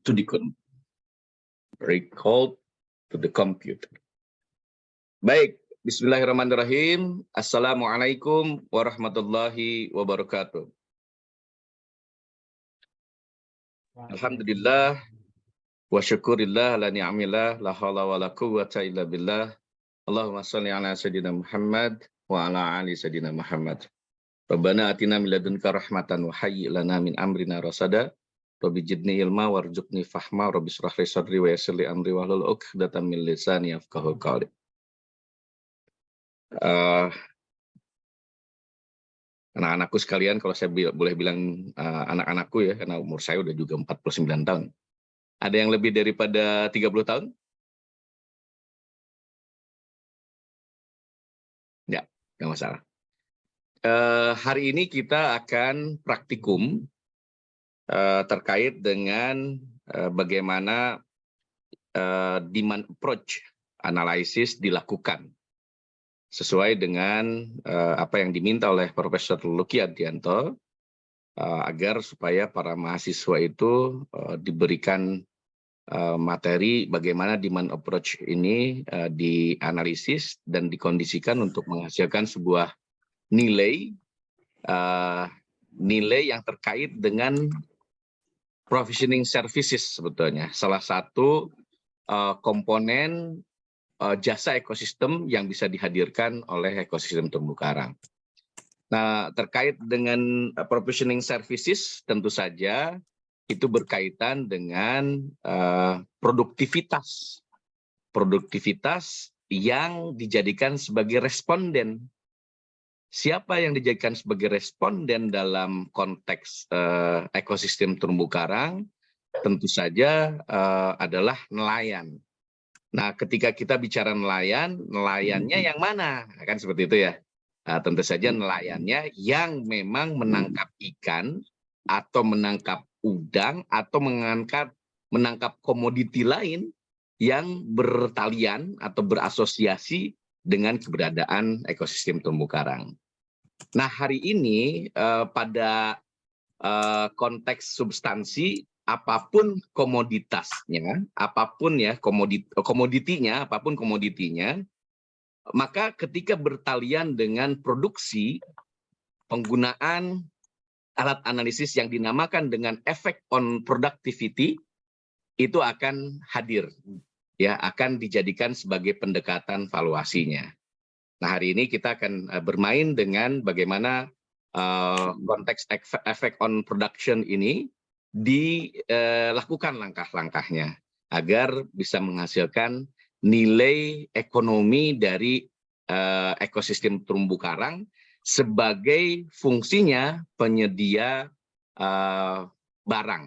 to the recall to the computer. Baik, bismillahirrahmanirrahim. Assalamualaikum warahmatullahi wabarakatuh. Alhamdulillah wa syukurillah ala ni'amillah la haula wa la quwwata illa billah. Allahumma shalli ala sayyidina Muhammad wa ala ali sayyidina Muhammad. Rabbana atina min ladunka rahmatan wa hayyi lana min amrina rasada. Rabbi jidni ilma warzuqni fahma, Rabbi shrah li sadri wa yassir li amri wahlul 'uqdatam min lisani yafqahu qawli. Anak-anakku sekalian, kalau saya boleh bilang anak-anakku ya, karena umur saya udah juga 49 tahun. Ada yang lebih daripada 30 tahun? Ya, nggak masalah. Hari ini kita akan praktikum terkait dengan bagaimana demand approach analysis dilakukan sesuai dengan apa yang diminta oleh Profesor Lucky Adianto agar supaya para mahasiswa itu diberikan materi bagaimana demand approach ini dianalisis dan dikondisikan untuk menghasilkan sebuah nilai yang terkait dengan provisioning services sebetulnya. Salah satu komponen jasa ekosistem yang bisa dihadirkan oleh ekosistem terumbu karang. Nah, terkait dengan provisioning services tentu saja itu berkaitan dengan produktivitas yang dijadikan sebagai responden. Siapa yang dijadikan sebagai responden dalam konteks ekosistem terumbu karang? Tentu saja adalah nelayan. Nah, ketika kita bicara nelayan, nelayannya yang mana? Kan seperti itu ya. Tentu saja nelayannya yang memang menangkap ikan atau menangkap udang atau menangkap komoditi lain yang bertalian atau berasosiasi dengan keberadaan ekosistem terumbu karang. Nah, hari ini pada konteks substansi, apapun komoditasnya, apapun ya komoditinya, maka ketika bertalian dengan produksi, penggunaan alat analisis yang dinamakan dengan effect on productivity itu akan hadir, ya, akan dijadikan sebagai pendekatan valuasinya. Nah, hari ini kita akan bermain dengan bagaimana konteks effect on production ini dilakukan langkah-langkahnya agar bisa menghasilkan nilai ekonomi dari ekosistem terumbu karang sebagai fungsinya penyedia barang,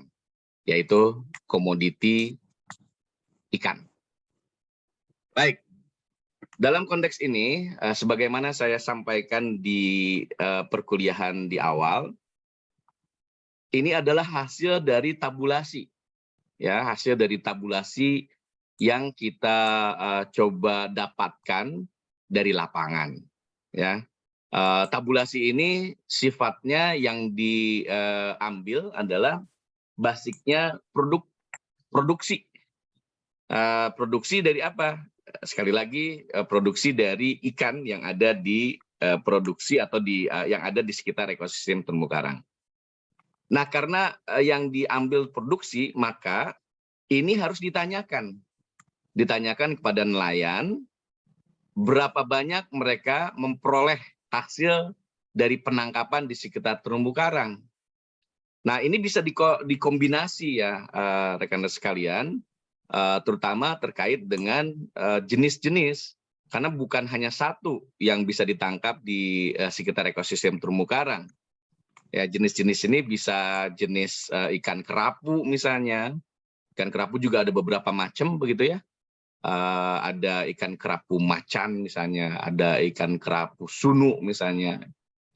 yaitu komoditi ikan. Baik. Dalam konteks ini, sebagaimana saya sampaikan di perkuliahan di awal, ini adalah hasil dari tabulasi, ya, hasil dari tabulasi yang kita coba dapatkan dari lapangan, ya. Tabulasi ini sifatnya yang diambil adalah basicnya produksi. Produksi dari apa? Sekali lagi produksi dari ikan yang ada di produksi atau yang ada di sekitar ekosistem terumbu karang. Nah, karena yang diambil produksi, maka ini harus ditanyakan kepada nelayan berapa banyak mereka memperoleh hasil dari penangkapan di sekitar terumbu karang. Nah, ini bisa dikombinasi ya rekan-rekan sekalian. Terutama terkait dengan jenis-jenis, karena bukan hanya satu yang bisa ditangkap di sekitar ekosistem terumbu karang. Ya, jenis-jenis ini bisa jenis ikan kerapu misalnya. Ikan kerapu juga ada beberapa macam begitu ya. Ada ikan kerapu macan misalnya, ada ikan kerapu sunu misalnya,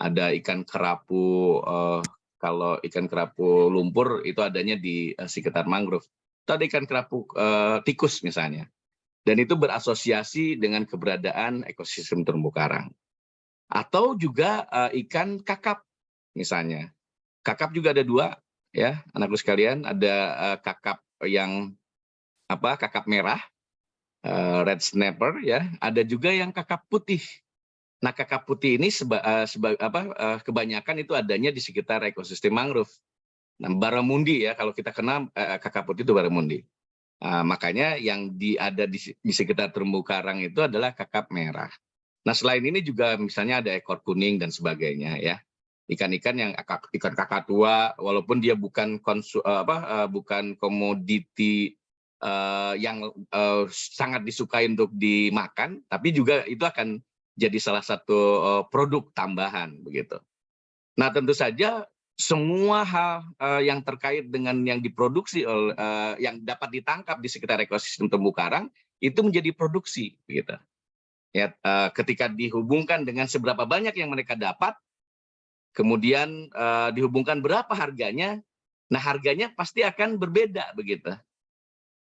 ada ikan kerapu kalau ikan kerapu lumpur itu adanya di sekitar mangrove. Atau ada ikan kerapu tikus misalnya. Dan itu berasosiasi dengan keberadaan ekosistem terumbu karang. Atau juga ikan kakap misalnya. Kakap juga ada dua, ya anakku sekalian. Ada kakap yang kakap merah, red snapper ya, ada juga yang kakap putih. Nah, kakap putih ini kebanyakan itu adanya di sekitar ekosistem mangrove. Nah, barramundi ya, kalau kita kenal kakap putih itu barramundi. Makanya yang ada di sekitar terumbu karang itu adalah kakap merah. Nah, selain ini juga misalnya ada ekor kuning dan sebagainya ya. Ikan-ikan yang ikan kakatua, walaupun dia bukan bukan komoditi yang sangat disukai untuk dimakan, tapi juga itu akan jadi salah satu produk tambahan begitu. Nah, tentu saja semua hal yang terkait dengan yang diproduksi yang dapat ditangkap di sekitar ekosistem terumbu karang itu menjadi produksi begitu. Ya, ketika dihubungkan dengan seberapa banyak yang mereka dapat, kemudian dihubungkan berapa harganya, nah harganya pasti akan berbeda begitu.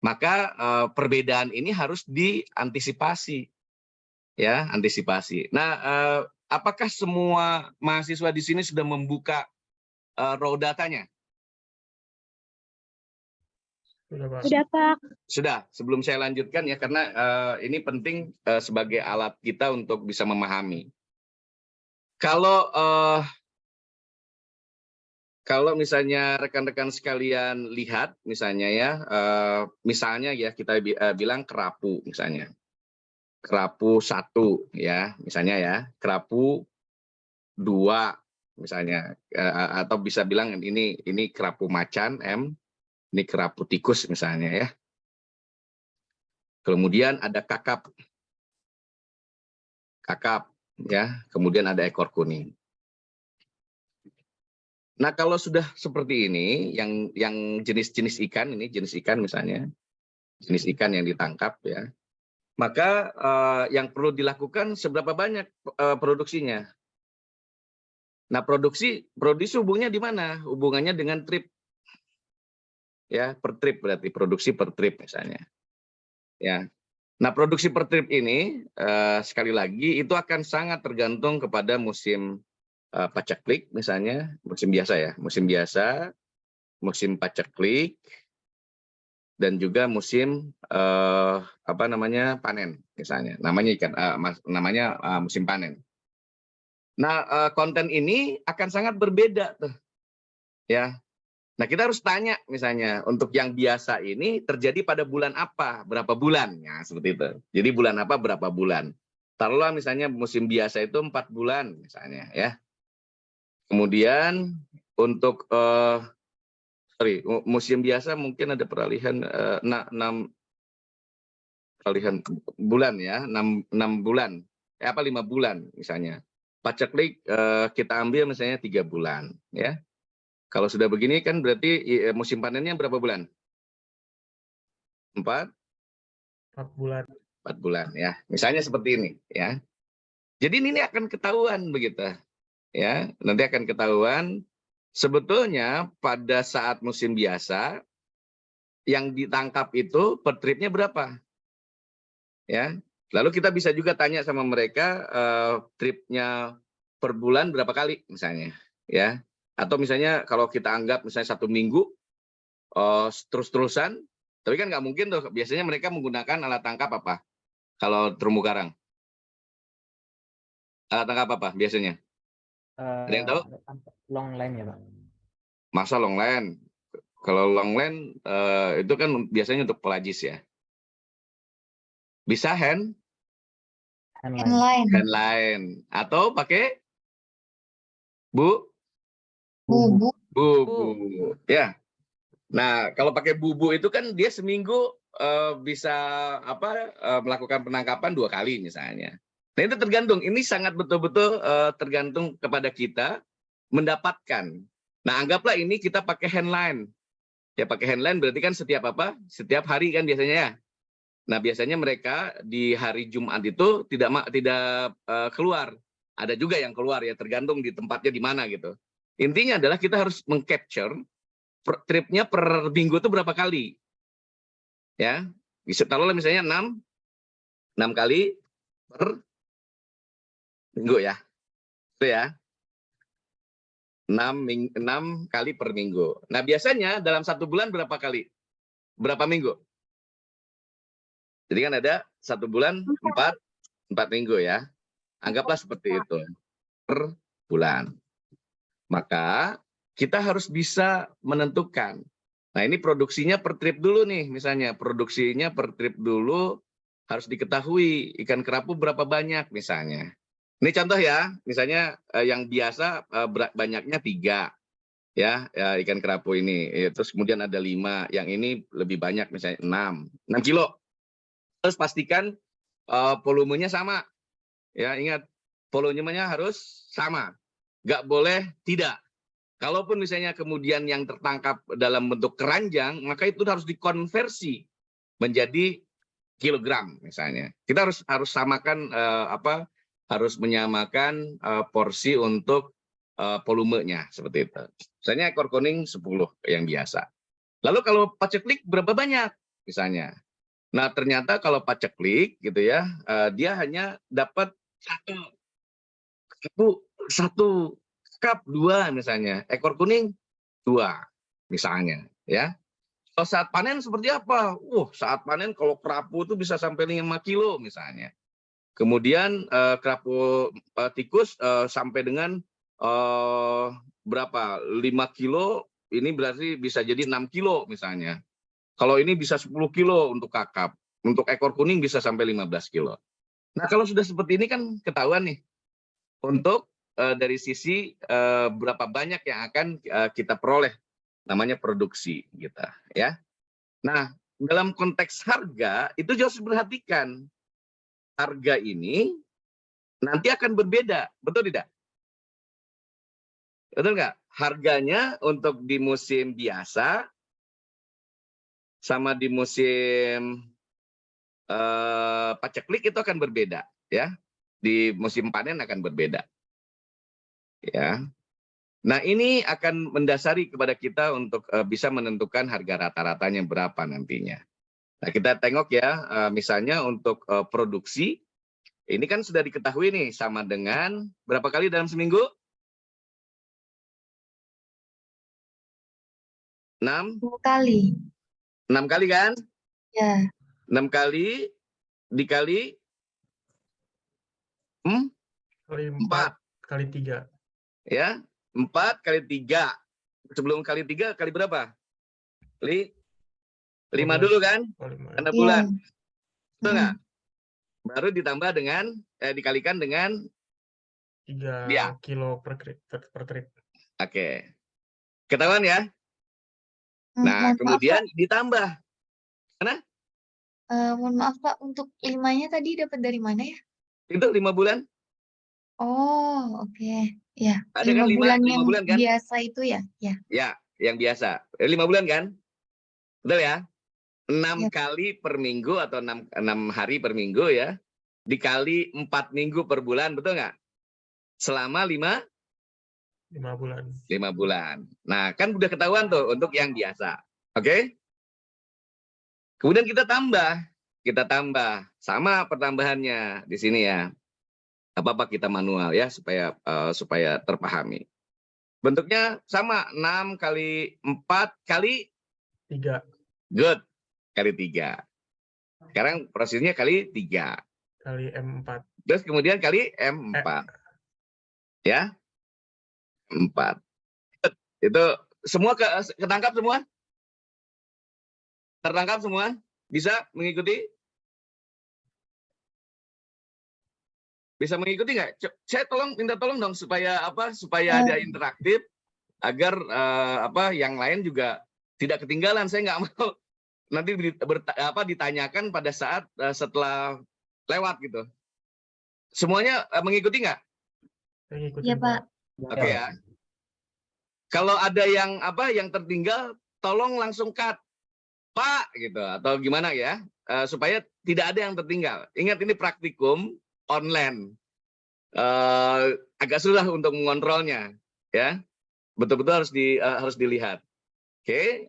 Maka perbedaan ini harus diantisipasi, ya, antisipasi. Nah, apakah semua mahasiswa di sini sudah membuka raw datanya? Sudah, Pak. Sudah, Pak. Sudah. Sebelum saya lanjutkan ya, karena ini penting sebagai alat kita untuk bisa memahami. Kalau misalnya rekan-rekan sekalian lihat, misalnya ya, misalnya ya kita bilang kerapu misalnya. Kerapu 1 ya, misalnya ya, kerapu 2 misalnya, atau bisa bilang ini kerapu macan M, ini kerapu tikus misalnya ya. Kemudian ada kakap ya, kemudian ada ekor kuning. Nah, kalau sudah seperti ini, yang jenis-jenis ikan ini, jenis ikan misalnya, jenis ikan yang ditangkap ya, maka yang perlu dilakukan seberapa banyak produksinya. Nah, produksi hubungannya di mana? Hubungannya dengan trip. Ya, per trip berarti produksi per trip misalnya. Ya. Nah, produksi per trip ini sekali lagi itu akan sangat tergantung kepada musim pacaklik misalnya, musim biasa ya, musim pacaklik, dan juga musim panen misalnya, namanya musim panen. Nah, konten ini akan sangat berbeda tuh, ya. Nah, kita harus tanya misalnya untuk yang biasa ini terjadi pada bulan apa, berapa bulan, ya seperti itu. Jadi bulan apa, berapa bulan. Taruhlah misalnya musim biasa itu 4 bulan misalnya, ya. Kemudian untuk musim biasa mungkin ada peralihan 6 peralihan bulan ya, 6 bulan, 5 bulan misalnya. Pacaklik kita ambil misalnya 3 bulan, ya. Kalau sudah begini kan berarti musim panennya berapa bulan? 4 bulan. 4 bulan ya. Misalnya seperti ini ya. Jadi ini akan ketahuan begitu. Ya, nanti akan ketahuan sebetulnya pada saat musim biasa yang ditangkap itu per tripnya berapa? Ya. Lalu kita bisa juga tanya sama mereka tripnya per bulan berapa kali misalnya, ya. Atau misalnya kalau kita anggap misalnya 1 minggu terus-terusan, tapi kan nggak mungkin tuh. Biasanya mereka menggunakan alat tangkap apa? Kalau terumbu karang, alat tangkap apa biasanya? Ada yang tahu? Long line ya, Pak. Masa long line? Kalau long line itu kan biasanya untuk pelagis ya. Bisa hand line atau pakai bubu. Ya. Nah, kalau pakai bubu itu kan dia seminggu bisa melakukan penangkapan 2 kali misalnya. Nah, itu tergantung. Ini sangat betul-betul tergantung kepada kita mendapatkan. Nah, anggaplah ini kita pakai handline. Ya, pakai handline berarti kan setiap hari kan biasanya ya. Nah, biasanya mereka di hari Jumat itu tidak keluar. Ada juga yang keluar ya, tergantung di tempatnya di mana gitu. Intinya adalah kita harus mengcapture tripnya per minggu itu berapa kali. Ya, bisa taruhlah misalnya 6 kali per minggu ya. Itu ya. 6 kali per minggu. Nah, biasanya dalam 1 bulan berapa kali? berapa minggu? Jadi kan ada 1 bulan 4 minggu ya. Anggaplah seperti itu per bulan. Maka kita harus bisa menentukan. Nah ini produksinya per trip dulu nih misalnya. Produksinya per trip dulu harus diketahui ikan kerapu berapa banyak misalnya. Ini contoh ya, misalnya yang biasa banyaknya 3 ya, ikan kerapu ini. Terus kemudian ada 5, yang ini lebih banyak misalnya 6 kilo. Terus pastikan volumenya sama. Ya, ingat volumenya harus sama. Nggak boleh tidak. Kalaupun misalnya kemudian yang tertangkap dalam bentuk keranjang, maka itu harus dikonversi menjadi kilogram misalnya. Kita harus samakan harus menyamakan porsi untuk volumenya seperti itu. Misalnya ekor kuning 10 yang biasa. Lalu kalau paceklik berapa banyak misalnya? Nah, ternyata kalau paceklik gitu ya, dia hanya dapat satu cup 2 misalnya. Ekor kuning 2 misalnya ya. Kalau saat panen seperti apa? Saat panen kalau kerapu itu bisa sampai 5 kilo misalnya. Kemudian kerapu tikus sampai dengan berapa? 5 kilo, ini berarti bisa jadi 6 kilo misalnya. Kalau ini bisa 10 kilo untuk kakap. Untuk ekor kuning bisa sampai 15 kilo. Nah kalau sudah seperti ini kan ketahuan nih. Untuk dari sisi berapa banyak yang akan kita peroleh. Namanya produksi gitu ya. Nah, dalam konteks harga itu harus diperhatikan. Harga ini nanti akan berbeda, betul tidak? Betul nggak? Harganya untuk di musim biasa sama di musim paceklik itu akan berbeda ya. Di musim panen akan berbeda. Ya. Nah, ini akan mendasari kepada kita untuk bisa menentukan harga rata-ratanya berapa nantinya. Nah, kita tengok ya, misalnya untuk produksi, ini kan sudah diketahui nih, sama dengan berapa kali dalam seminggu? 6? 2 kali. 6 kali kan? Ya. 6 kali dikali Kali 4. 4 kali 3. Ya, 4 kali 3. Sebelum kali 3 kali berapa? 5 dulu kan? Karena bulan. Betul nggak? Baru ditambah dengan, dikalikan dengan 3 kilo per trip. Oke. Ketahuan ya? Nah, Mohon maaf, kemudian Pak. ditambah. Mana? Mohon maaf, Pak. Untuk 5-nya tadi dapat dari mana ya? Itu 5 bulan. Oh, oke. Ya, Ada 5 kan 5 bulan yang bulan kan? biasa itu ya? Ya. Ya, yang biasa. 5 bulan kan? Betul ya? 6 Ya. kali per minggu atau 6 hari per minggu ya. Dikali 4 minggu per bulan, betul nggak? Selama 5 bulan. 5 bulan. Nah, kan udah ketahuan tuh untuk yang biasa. Oke? Kemudian kita tambah. Sama pertambahannya di sini ya. Apa-apa kita manual ya supaya terpahami. Bentuknya sama, 6 kali 4 kali 3. Good. Kali 3. Sekarang prosesnya kali 3. Kali M4. Terus kemudian kali M4. Ya. 4. Itu semua ketangkap semua? Tertangkap semua? Bisa mengikuti? Bisa mengikuti nggak? Saya minta tolong dong supaya ada interaktif agar yang lain juga tidak ketinggalan. Saya nggak mau nanti ditanyakan pada saat setelah lewat gitu. Semuanya mengikuti nggak? Iya, Pak. Oke ya. Kalau ada yang tertinggal, tolong langsung cut, Pak, gitu atau gimana ya, supaya tidak ada yang tertinggal. Ingat ini praktikum online, agak susah untuk mengontrolnya, ya. Betul-betul harus dilihat. Oke,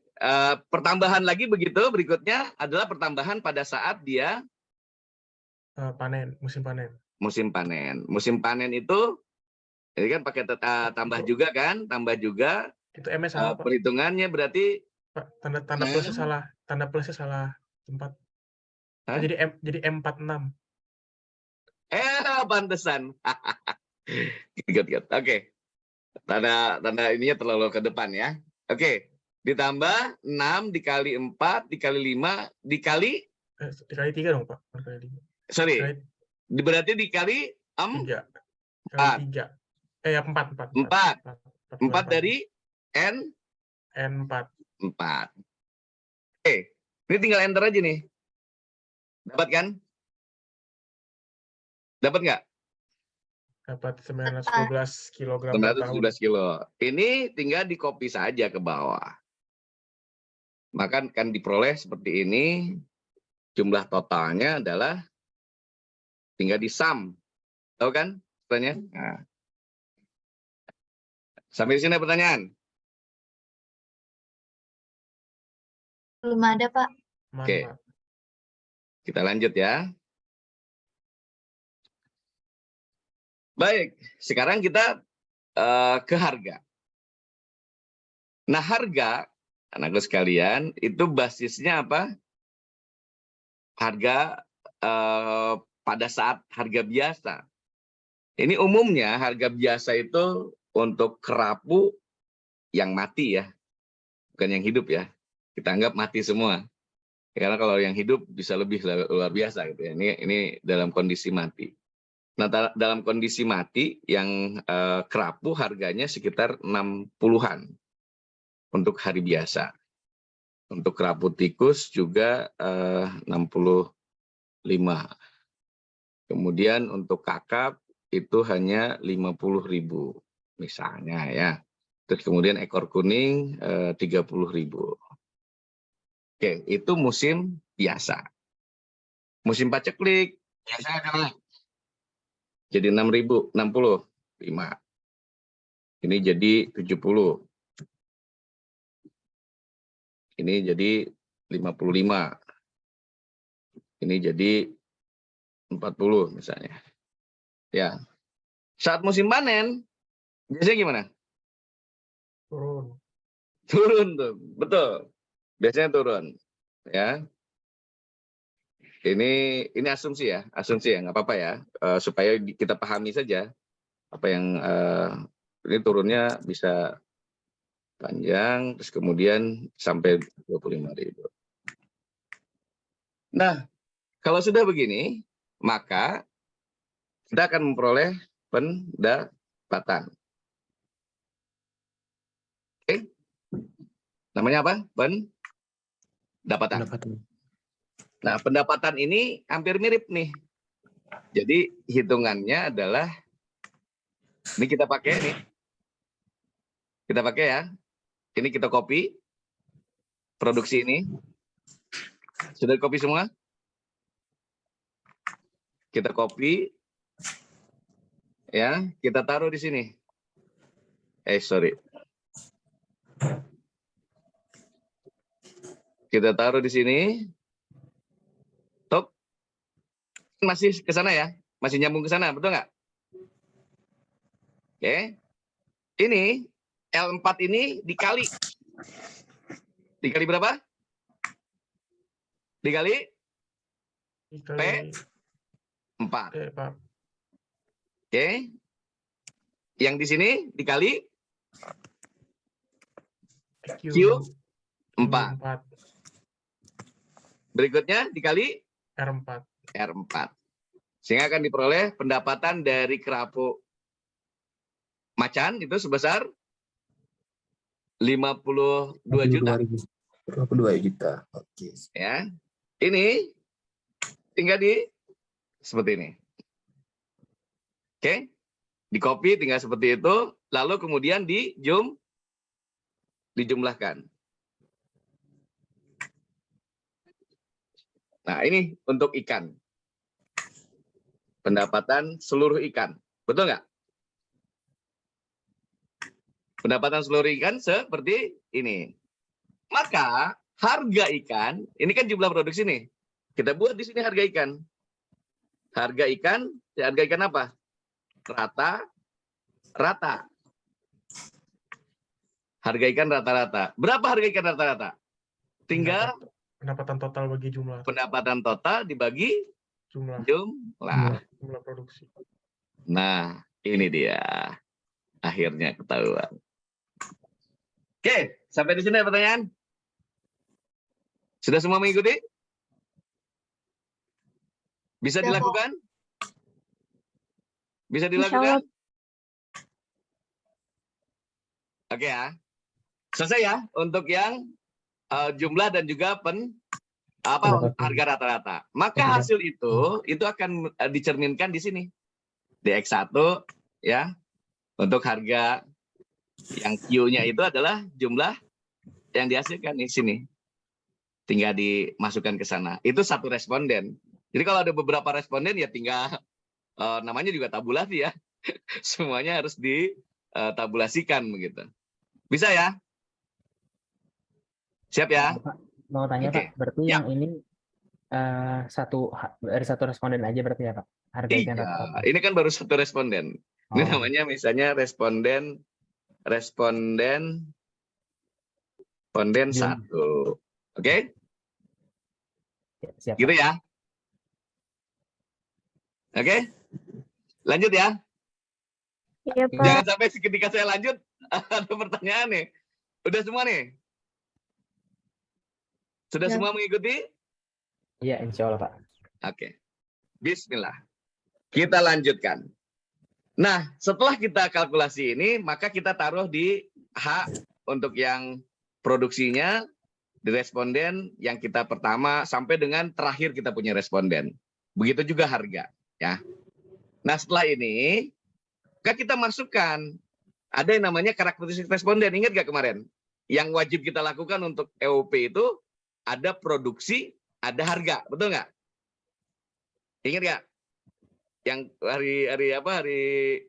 pertambahan lagi begitu. Berikutnya adalah pertambahan pada saat dia panen, musim panen. Musim panen. Musim panen itu ini kan pakai tambah juga kan, tambah juga. Itu MS salah, Pak. Perhitungannya berarti Pak, tanda plusnya salah. tanda plusnya salah tempat. Hah? Jadi M46. Pantesan. Good. Oke. Tanda ininya terlalu ke depan ya. Oke. Ditambah 6 dikali 4 dikali 5 dikali Dikali 3 dong, Pak. Dikali 5. sorry. Dikali Berarti dikali 3. Kali 4. 3. Ya 4. 4 dari N4. 4. Oke. Ini tinggal enter aja nih. Dapat kan? Dapat nggak? Dapat 912 kg per tahun. 917 kilo. Ini tinggal di copy saja ke bawah. Maka kan diperoleh seperti ini. Jumlah totalnya adalah tinggal di sum. Tahu kan pertanyaan? Nah. Sampai di sini ada pertanyaan? Belum ada, Pak. Oke. Kita lanjut ya. Baik, sekarang kita ke harga. Nah, harga, anakku sekalian, itu basisnya apa? Harga pada saat harga biasa. Ini umumnya harga biasa itu untuk kerapu yang mati ya, bukan yang hidup ya. Kita anggap mati semua. Karena kalau yang hidup bisa lebih luar biasa gitu ya. Ini dalam kondisi mati. Nah, dalam kondisi mati yang kerapu harganya sekitar 60-an untuk hari biasa. Untuk kerapu tikus juga 65. Kemudian untuk kakap itu hanya 50.000 misalnya ya. Terus kemudian ekor kuning 30.000. Oke, itu musim biasa. Musim paceklik biasanya adalah jadi 6.000, 65. Ini jadi 70. Ini jadi 55. Ini jadi 40 misalnya. Ya. Saat musim panen biasanya gimana? Turun. Turun tuh, betul. Biasanya turun. Ya. Ini asumsi ya, nggak apa-apa ya, supaya kita pahami saja apa yang ini turunnya bisa panjang, terus kemudian sampai 25.000. Nah, kalau sudah begini, maka kita akan memperoleh pendapatan. Oke, namanya apa? Pendapatan. Nah, pendapatan ini hampir mirip nih. Jadi hitungannya adalah ini kita pakai nih. Kita pakai ya. Ini kita copy produksi ini. Sudah copy semua? Kita copy. Ya, kita taruh di sini. Sorry. Kita taruh di sini. Top. Masih ke sana ya? Masih nyambung ke sana, betul nggak? Oke. Ini L4 ini dikali. Dikali berapa? Dikali P4. Oke. Yang di sini dikali Q4. Berikutnya dikali R4. Sehingga akan diperoleh pendapatan dari kerapu macan itu sebesar 52 juta. 52 juta. Oke. Ya. Ini tinggal di seperti ini. Oke. Di copy tinggal seperti itu, lalu kemudian dijumlahkan. Nah, ini untuk ikan. Pendapatan seluruh ikan. Betul nggak? Pendapatan seluruh ikan seperti ini. Maka harga ikan, ini kan jumlah produksi nih. Kita buat di sini harga ikan. Harga ikan apa? Rata-rata. Harga ikan rata-rata. Berapa harga ikan rata-rata? Tinggal Pendapatan total bagi jumlah Pendapatan total dibagi jumlah jumlah. jumlah produksi. Nah, ini dia. Akhirnya ketahuan. Oke, sampai di sini ada pertanyaan? Sudah semua mengikuti? Bisa Sudah, Pak. dilakukan? Bisa Insya dilakukan? Allah. Oke ya. Selesai ya untuk yang jumlah dan juga harga rata-rata. Maka hasil itu akan dicerminkan di sini. Di X1 ya. Untuk harga yang Q-nya itu adalah jumlah yang dihasilkan di sini. Tinggal dimasukkan ke sana. Itu satu responden. Jadi kalau ada beberapa responden ya tinggal namanya juga tabulasi ya. Semuanya harus ditabulasikan begitu. Bisa ya? Siap ya? Pak, mau tanya Oke. Pak, berarti Ya. yang ini dari satu responden aja berarti ya Pak? Harga ikan Iya, rata-rata. ini kan baru satu responden. Ini Oh. namanya misalnya responden Jum- satu. Oke? Ya, siap Gitu Pak. ya? Oke? Lanjut ya? Iya, Pak. Jangan sampai ketika saya lanjut ada pertanyaan nih. Udah semua nih? Sudah Ya. semua mengikuti? Iya, insya Allah Pak. Oke. Bismillah. Kita lanjutkan. Nah, setelah kita kalkulasi ini, maka kita taruh di H untuk yang produksinya, di responden yang kita pertama, sampai dengan terakhir kita punya responden. Begitu juga harga. Ya. Nah, setelah ini, maka kita masukkan, ada yang namanya karakteristik responden. Ingat nggak kemarin? Yang wajib kita lakukan untuk EOP itu, ada produksi, ada harga. Betul nggak? Ingat nggak? Yang hari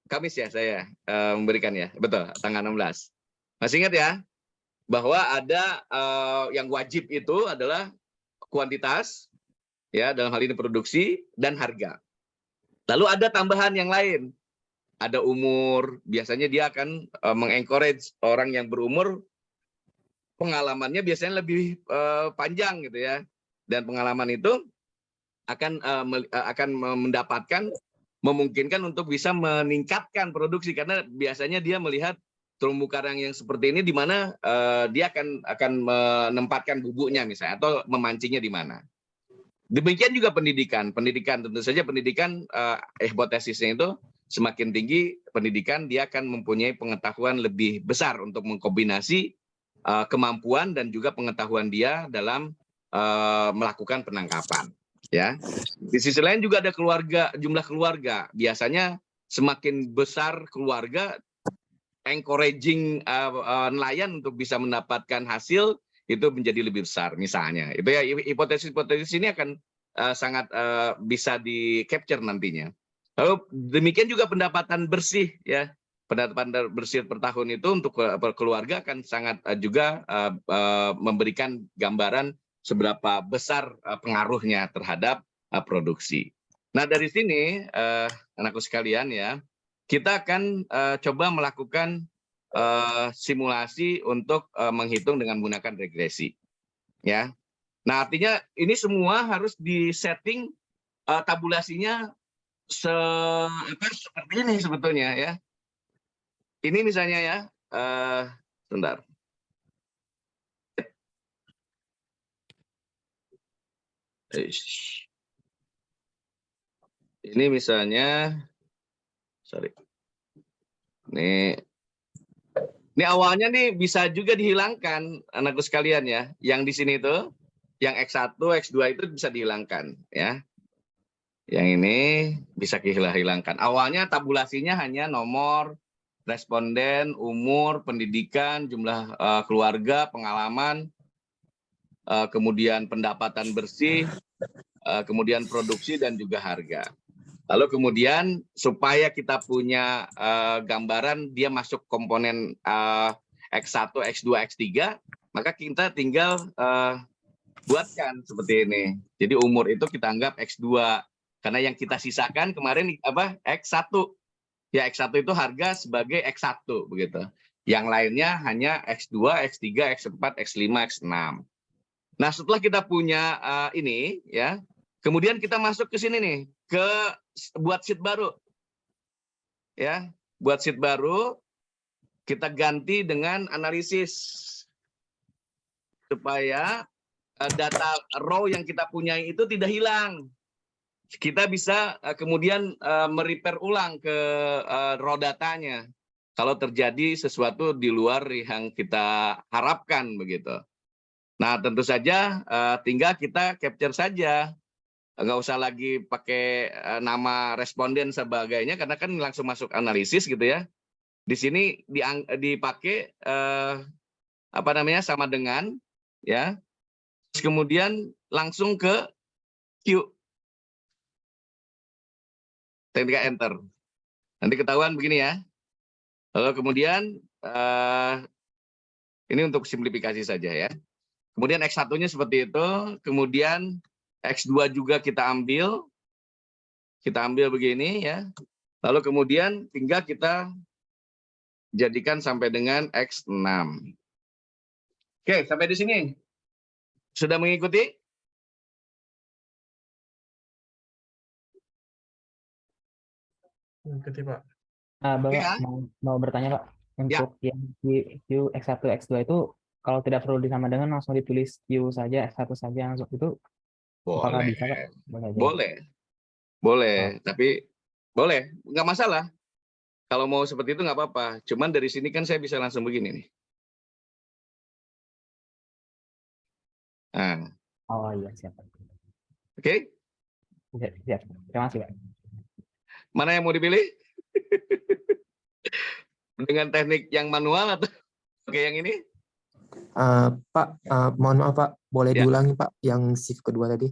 Kamis ya saya memberikan ya. Betul, tanggal 16. Masih ingat ya? Bahwa ada yang wajib itu adalah kuantitas, ya dalam hal ini produksi, dan harga. Lalu ada tambahan yang lain. Ada umur, biasanya dia akan mengencourage orang yang berumur, pengalamannya biasanya lebih panjang gitu ya. Dan pengalaman itu akan mendapatkan, memungkinkan untuk bisa meningkatkan produksi, karena biasanya dia melihat terumbu karang yang seperti ini di mana dia akan menempatkan bubuknya misalnya, atau memancingnya di mana. Demikian juga pendidikan tentu saja pendidikan hipotesisnya itu semakin tinggi pendidikan, dia akan mempunyai pengetahuan lebih besar untuk mengkombinasi kemampuan dan juga pengetahuan dia dalam melakukan penangkapan. Ya, di sisi lain juga ada jumlah keluarga. Biasanya semakin besar keluarga, encouraging nelayan untuk bisa mendapatkan hasil itu menjadi lebih besar. Misalnya, itu ya hipotesis ini akan sangat bisa di capture nantinya. Lalu demikian juga pendapatan bersih ya. Pendapatan bersih per tahun itu untuk keluarga akan sangat juga memberikan gambaran seberapa besar pengaruhnya terhadap produksi. Nah, dari sini anakku sekalian ya, kita akan coba melakukan simulasi untuk menghitung dengan menggunakan regresi. Ya. Nah, artinya ini semua harus disetting tabulasinya seperti ini sebetulnya ya. Ini misalnya ya, sebentar. Ini misalnya, sorry, ini awalnya nih bisa juga dihilangkan anakku sekalian ya. Yang di sini itu, yang X1, X2 itu bisa dihilangkan ya. Yang ini bisa dihilangkan. Awalnya tabulasinya hanya nomor, responden, umur, pendidikan, jumlah keluarga, pengalaman, kemudian pendapatan bersih, kemudian produksi dan juga harga. Lalu kemudian supaya kita punya gambaran dia masuk komponen X1, X2, X3, maka kita tinggal buatkan seperti ini. Jadi umur itu kita anggap X2 karena yang kita sisakan kemarin X1. Ya X1 itu harga sebagai X1 begitu. Yang lainnya hanya X2, X3, X4, X5, X6. Nah, setelah kita punya ini ya, kemudian kita masuk ke sini nih, buat sheet baru. Ya, buat sheet baru kita ganti dengan analisis supaya data raw yang kita punya itu tidak hilang. Kita bisa kemudian merepair ulang ke raw datanya kalau terjadi sesuatu di luar yang kita harapkan begitu. Nah, tentu saja tinggal kita capture saja. Nggak usah lagi pakai nama responden sebagainya karena kan langsung masuk analisis gitu ya. Di sini dipakai apa namanya sama dengan ya. Terus kemudian langsung ke Q. Ketika enter. Nanti ketahuan begini ya. Lalu kemudian ini untuk simplifikasi saja ya. Kemudian X1-nya seperti itu, kemudian X2 juga kita ambil begini ya. Lalu kemudian tinggal kita jadikan sampai dengan X6. Oke, sampai di sini. Sudah mengikuti? Mengikuti, Pak. Bapak Ya. mau bertanya Pak, untuk yang Q X1, X2 itu kalau tidak perlu disama dengan langsung ditulis Q saja, X1 saja langsung itu apakah Boleh. bisa Pak? Boleh. aja. Boleh. Tapi boleh, nggak masalah. Kalau mau seperti itu nggak apa-apa. Cuman dari sini kan saya bisa langsung begini nih. Nah, Oh iya siap. oke. Siap. Terima kasih Pak. Mana yang mau dipilih? Dengan teknik yang manual atau oke yang ini? Pak, mohon maaf Pak, boleh Ya. diulangi Pak yang shift kedua tadi?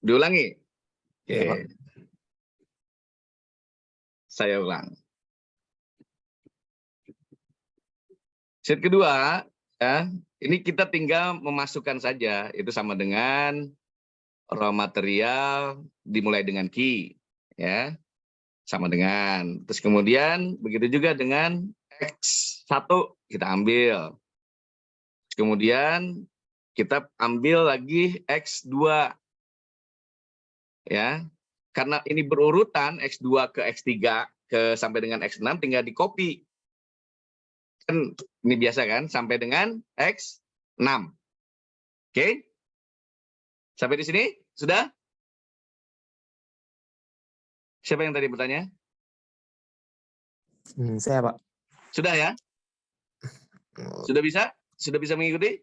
Diulangi. Oke. Iya, Pak. Saya ulang. Sheet kedua, ya, ini kita tinggal memasukkan saja. Itu sama dengan raw material dimulai dengan key, ya, sama dengan. Terus kemudian begitu juga dengan X1 kita ambil. Terus kemudian kita ambil lagi X2, ya. Karena ini berurutan X2 ke X3 sampai dengan X6 tinggal di copy. Kan ini biasa kan sampai dengan X6. Oke? Sampai di sini sudah? Siapa yang tadi bertanya? Saya Pak. Sudah ya? Sudah bisa? Sudah bisa mengikuti?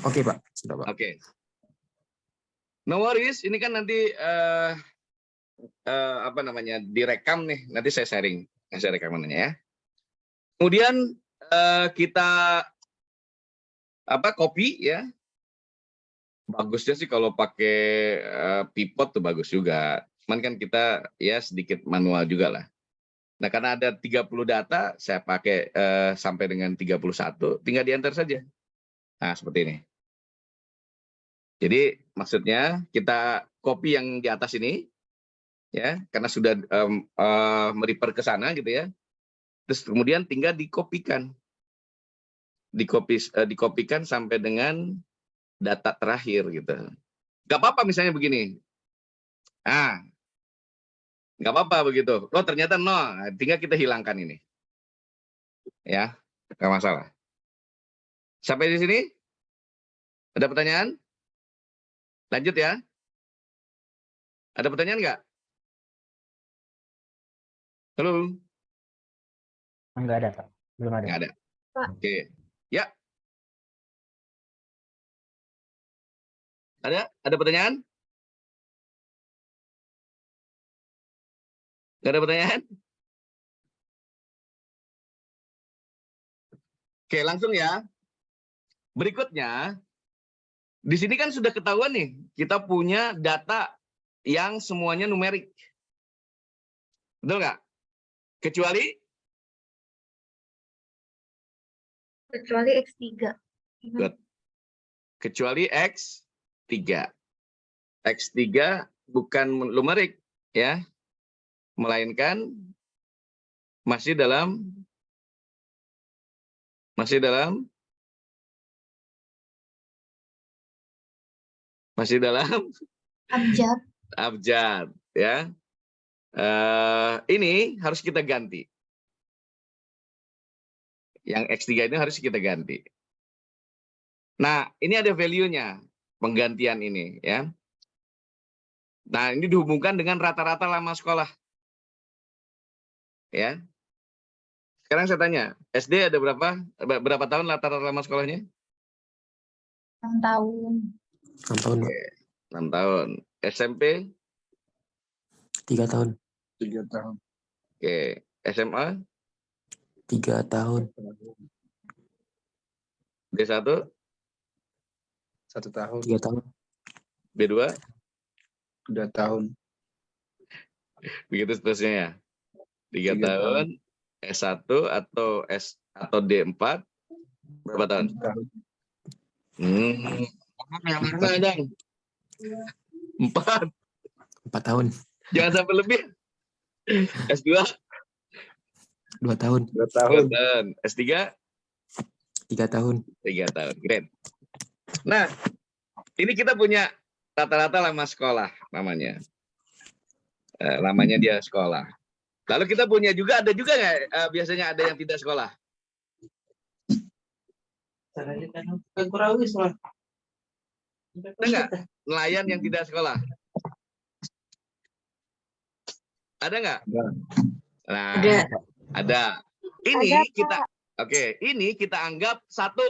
Oke Pak, sudah Pak. Oke. No worries, ini kan nanti apa namanya direkam nih. Nanti saya sharing rekamannya ya. Kemudian kita copy ya. Bagusnya sih kalau pakai pivot tuh bagus juga. Cuman kan kita ya sedikit manual juga lah. Nah, karena ada 30 data, saya pakai sampai dengan 31, tinggal di-enter saja. Nah, seperti ini. Jadi maksudnya kita copy yang di atas ini, ya, karena sudah merefer ke sana gitu ya. Terus kemudian tinggal dikopikan, dikopikan sampai dengan data terakhir gitu. Gak apa-apa misalnya begini. Ah, nggak apa-apa begitu. Oh ternyata no, tinggal kita hilangkan ini. Ya, nggak masalah. Sampai di sini? Ada pertanyaan? Lanjut ya. Ada pertanyaan nggak? Halo? Enggak ada Pak. Belum ada. Nggak ada. Pak. Oke. Ya. Ada pertanyaan? Nggak ada pertanyaan? Oke, langsung ya. Berikutnya, di sini kan sudah ketahuan nih, kita punya data yang semuanya numerik. Betul nggak? Kecuali X3. kecuali X3. X3 bukan numerik ya. Melainkan masih dalam Masih dalam Abjad. abjad, ya. Ini harus kita ganti. Yang X3 ini harus kita ganti. Nah, ini ada value-nya, penggantian ini, ya. Nah, ini dihubungkan dengan rata-rata lama sekolah. Ya. Sekarang saya tanya, SD ada berapa tahun rata-rata lama sekolahnya? 6 tahun. 6 tahun, Pak. 6 tahun. SMP? 3 tahun. 3 tahun. Oke. SMA? 3 tahun. D1? 1 tahun. 3 tahun. B2? 2 tahun. Begitu seterusnya ya. 3 3 tahun. S1 atau D4 berapa tahun? 1 tahun. Yang mana dong? 4. 4 tahun. Jangan sampai lebih. S2? 2 tahun. 2 tahun. 2 tahun. S3? 3 tahun. 3 tahun. Keren. Nah, ini kita punya rata-rata lama sekolah namanya. Lamanya dia sekolah. Lalu kita punya juga, ada juga nggak biasanya ada yang tidak sekolah? Ada nggak nelayan yang tidak sekolah? Ada nggak? Nah, ada. Ini Ada, kita, oke, ini kita anggap satu.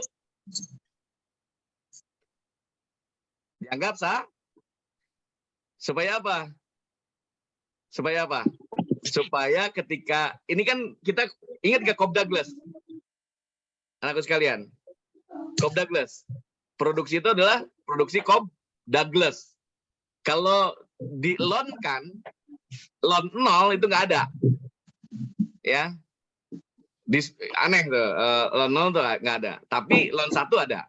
Dianggap sah? Supaya apa? Supaya apa? Supaya ketika, ini kan kita ingat ke Cobb Douglas? Anakku sekalian. Cobb Douglas. Produksi itu adalah produksi Cobb Douglas. Kalau di loan kan, loan 0 itu nggak ada. Ya. Aneh tuh, loan 0 tuh nggak ada. Tapi loan 1 ada.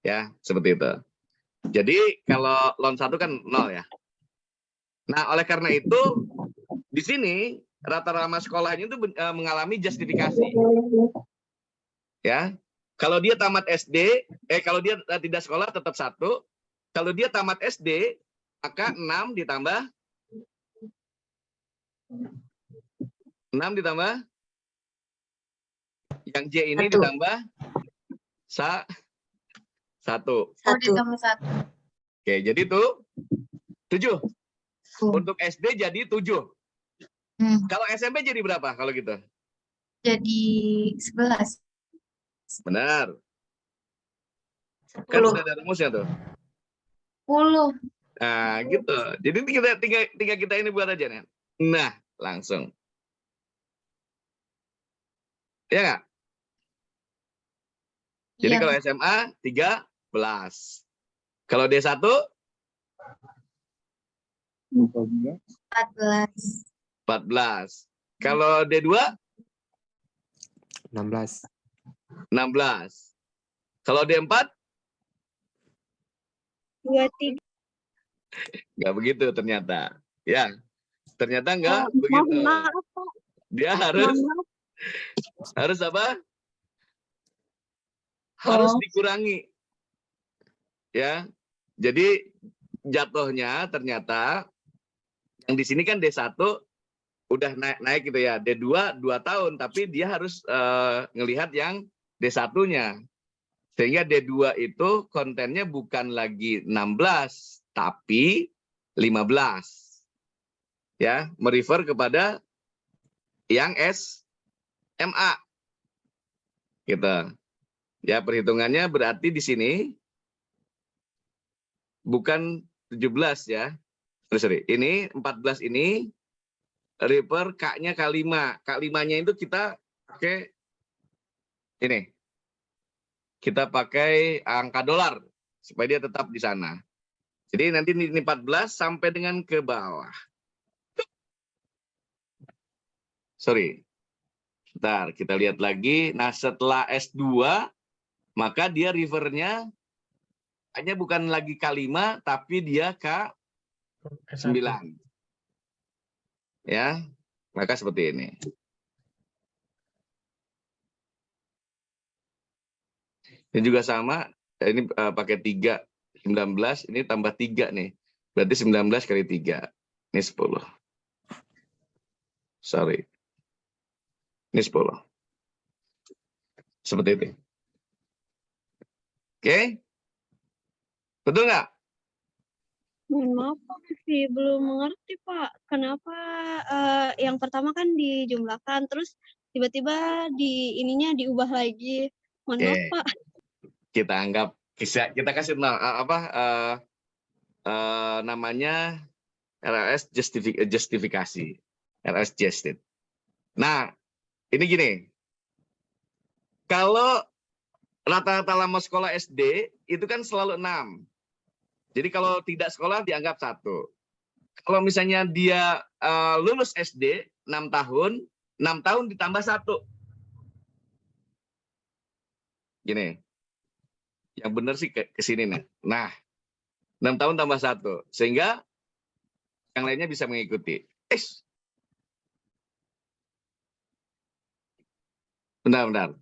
Ya, seperti itu. Jadi kalau loan 1 kan 0 ya. Nah, oleh karena itu di sini rata-rata lama sekolahnya itu mengalami justifikasi. Ya. Kalau dia tamat SD, kalau dia tidak sekolah tetap 1. Kalau dia tamat SD, maka 6 ditambah 6 ditambah yang J ini 1. ditambah 1. Oh, ditambah 1. Oke, jadi itu 7. Untuk SD jadi 7. Kalau SMP jadi berapa kalau gitu? Jadi 11. Benar. Kan 10. sudah ada rumusnya tuh. 10. Nah, gitu. Jadi tinggal kita ini buat aja nih. Nah, langsung. Ya nggak? Jadi Iya. kalau SMA 13. Kalau D1 14. 14. Kalau D2 16. 16. Kalau D4 23. nggak begitu ternyata. Ya, ternyata nggak begitu. Maaf, Pak. Dia Maaf. harus apa? Harus dikurangi. Ya. Jadi jatuhnya ternyata yang di sini kan D1 udah naik gitu ya. D2 2 tahun, tapi dia harus ngelihat yang D1-nya. Sehingga D2 itu kontennya bukan lagi 16, tapi 15. Ya, merefer kepada yang SMA. Gitu. Ya, perhitungannya berarti di sini bukan 17 ya. Sorry. Ini 14 ini refer K-nya K5. K5-nya itu kita pakai ini. Kita pakai angka dolar supaya dia tetap di sana. Jadi nanti ini 14 sampai dengan ke bawah. Sorry. Bentar, kita lihat lagi. Nah, setelah S2, maka dia refernya hanya bukan lagi K5, tapi dia K9. Ya, maka seperti ini. Ini juga sama, ini pakai 3. 19 ini tambah 3 nih. Berarti 19 kali 3. Ini 10. Sorry. Ini 10. Seperti itu. Oke? Betul nggak? Mohon maaf, Pak, masih belum mengerti, Pak. Kenapa yang pertama kan dijumlahkan, terus tiba-tiba ininya diubah lagi. Mohon maaf, Oke. Pak. Kita anggap kita kasih namanya RLS justifikasi. RLS justed. Nah, ini gini. Kalau rata-rata lama sekolah SD itu kan selalu 6. Jadi kalau tidak sekolah dianggap 1. Kalau misalnya dia lulus SD 6 tahun, 6 tahun ditambah 1. Gini. Yang benar sih ke sini nih. Nah, 6 tahun tambah 1. Sehingga yang lainnya bisa mengikuti. Bentar.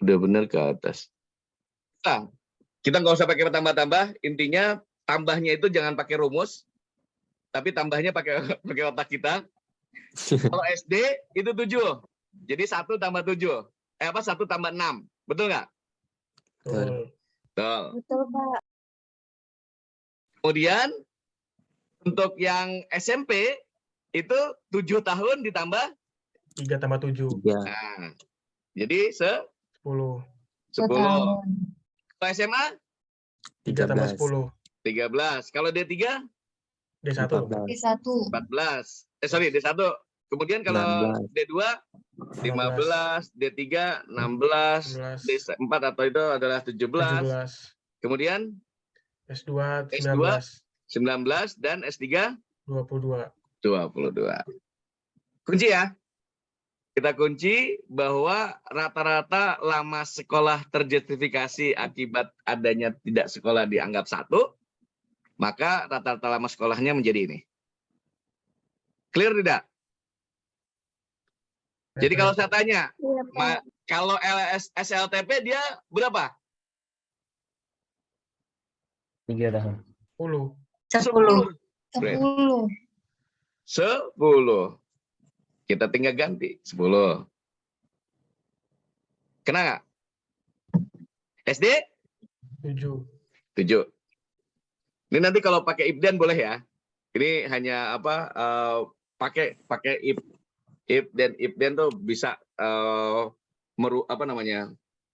Udah benar ke atas. Nah, kita nggak usah pakai tambah-tambah. Intinya tambahnya itu jangan pakai rumus. Tapi tambahnya pakai otak kita. Kalau SD itu 7. Jadi 1 tambah 7. 1 tambah 6. Betul nggak? Betul. Betul. Betul, Pak. Kemudian untuk yang SMP itu 7 tahun ditambah 3 tambah 7. 3. nah, jadi 10. 10. Kalau SMA 3 tambah 13. 10. 13. Kalau D3 D1. 14. D1. 14. D1. Kemudian kalau 16. D2 15, D3 16, 16. D4 atau itu adalah 17. 17. Kemudian S2 S2 19. 19 dan S3 22. 22. Kunci ya. Kita kunci bahwa rata-rata lama sekolah terjustifikasi akibat adanya tidak sekolah dianggap 1, maka rata-rata lama sekolahnya menjadi ini. Clear tidak? Jadi kalau saya tanya, Iya, Pak. kalau SLTP dia berapa? 3 tahun. 10. 10. 10. 10. Kita tinggal ganti 10. Kena nggak? SD? 7. 7. Ini nanti kalau pakai ibdan boleh ya. Ini hanya pakai if dan ibdan tuh bisa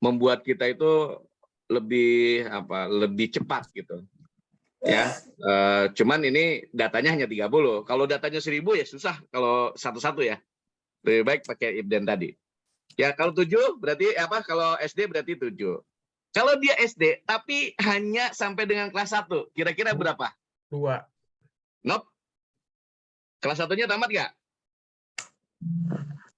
membuat kita itu lebih cepat gitu. Ya. Cuman ini datanya hanya 30. Kalau datanya 1000 ya susah kalau satu-satu ya. Lebih baik pakai ibdan tadi. Ya kalau 7 berarti kalau SD berarti 7. Kalau dia SD tapi hanya sampai dengan kelas 1, kira-kira berapa? 2. Nope. Kelas 1-nya tamat nggak?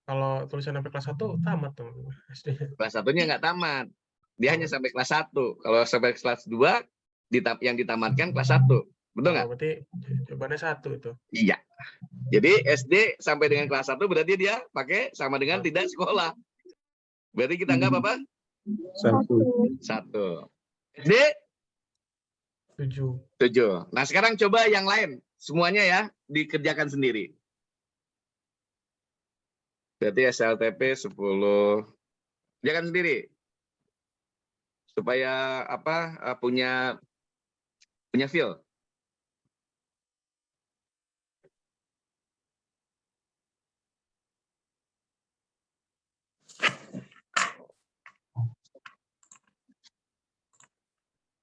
Kalau tulisan sampai kelas 1 tamat tuh SD. Kelas 1-nya nggak tamat. Dia hanya sampai kelas 1. Kalau sampai kelas 2 yang ditamatkan kelas 1. Betul nggak? Berarti jawabannya 1 itu. Iya. Jadi SD sampai dengan kelas 1 berarti dia pakai sama dengan tidak sekolah. Berarti kita anggap apa? 1. 1. SD 7. 7. Nah sekarang coba yang lain. Semuanya ya dikerjakan sendiri. Berarti SLTP 10. Kerjakan sendiri. Supaya punya feel.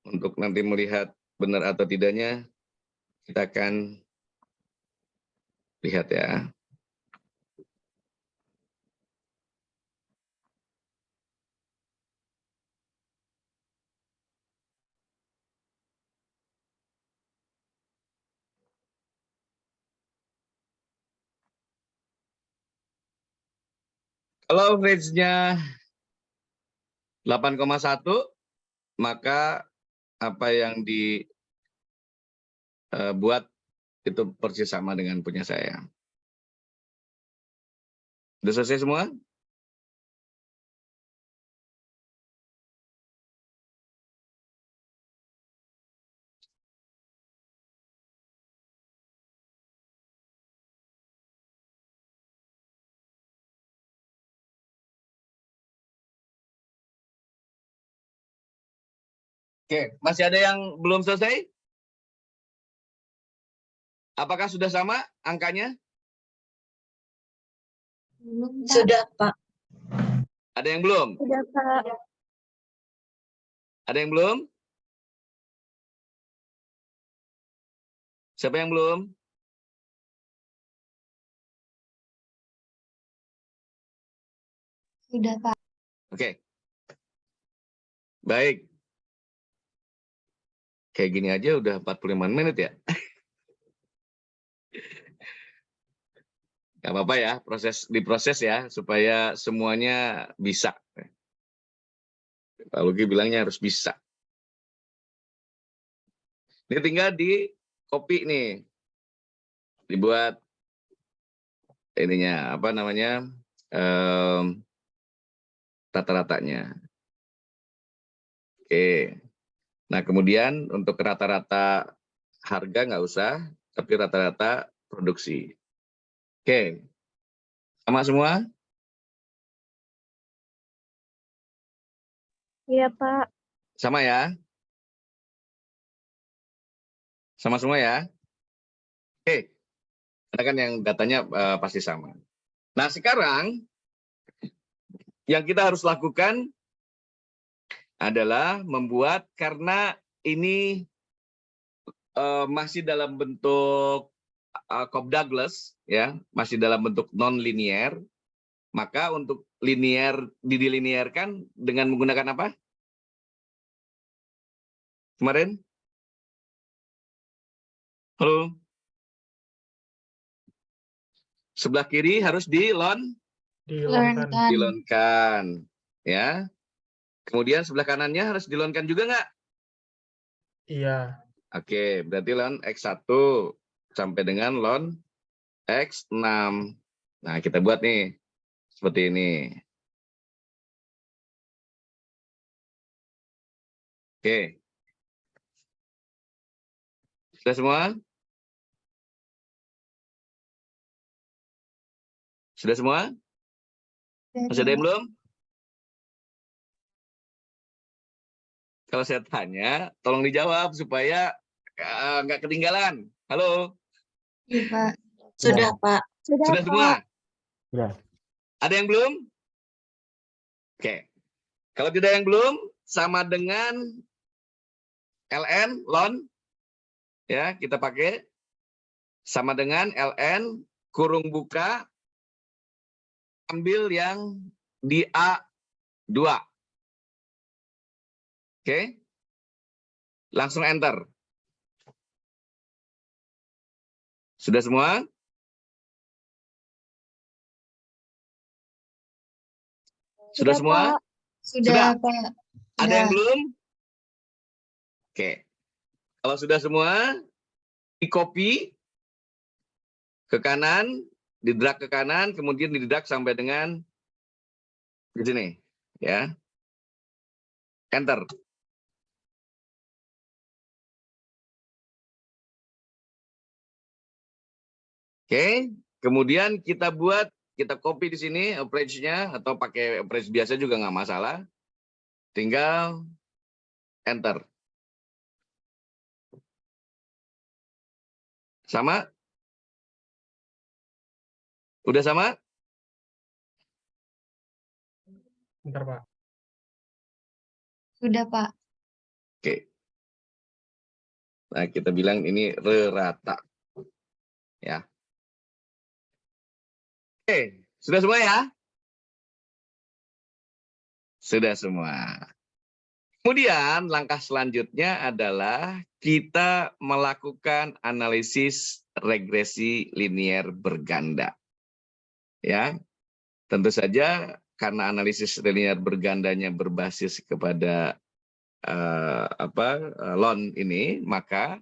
Untuk nanti melihat benar atau tidaknya, kita akan lihat ya. Kalau range-nya 8,1, maka apa yang dibuat itu persis sama dengan punya saya. Sudah selesai semua? Oke, masih ada yang belum selesai? Apakah sudah sama angkanya? Belum, Pak. Sudah, Pak. Ada yang belum? Sudah, Pak. Ada yang belum? Siapa yang belum? Sudah, Pak. Oke. Baik. Kayak gini aja udah 45 menit ya. Gak apa-apa ya, diproses ya, supaya semuanya bisa. Pak Lugi bilangnya harus bisa. Ini tinggal di copy nih. Dibuat ininya, apa namanya, rata-ratanya. Oke. Nah, kemudian untuk rata-rata harga nggak usah, tapi rata-rata produksi. Oke. Sama semua? Iya, Pak. Sama ya? Sama semua ya? Oke. Karena kan yang datanya pasti sama. Nah, sekarang yang kita harus lakukan adalah membuat, karena ini masih dalam bentuk Cobb-Douglas, ya, masih dalam bentuk non-linear, maka untuk linear dilinearkan dengan menggunakan apa? Kemarin? Halo? Sebelah kiri harus Dilonkan. dilonkan, ya. Kemudian sebelah kanannya harus dilonkan juga nggak? Iya. Oke, berarti lon X1 sampai dengan lon X6. Nah, kita buat nih seperti ini. Oke. Sudah semua? Sudah semua? Masih ada yang belum? Kalau saya tanya, tolong dijawab supaya nggak ketinggalan. Halo? Iya, Pak. Sudah, Pak. Sudah semua? Sudah. Ada yang belum? Oke. Kalau tidak yang belum, sama dengan ln, lon, ya, kita pakai. Sama dengan ln, kurung buka, ambil yang di A2. Oke. Langsung enter. Sudah semua? Sudah semua? Sudah, Pak. Ada yang Sudah. belum? Oke. Kalau sudah semua, di-copy ke kanan, di-drag ke kanan, kemudian di-drag sampai dengan di sini, ya. Enter. Oke, kemudian kita copy di sini average-nya, atau pakai average biasa juga nggak masalah. Tinggal enter. Sama? Udah sama? Bentar, Pak. Sudah, Pak. Oke. Nah, kita bilang ini rata. Ya. Oke, sudah semua ya? Sudah semua. Kemudian langkah selanjutnya adalah kita melakukan analisis regresi linear berganda. Ya. Tentu saja karena analisis linear bergandanya berbasis kepada lon ini, maka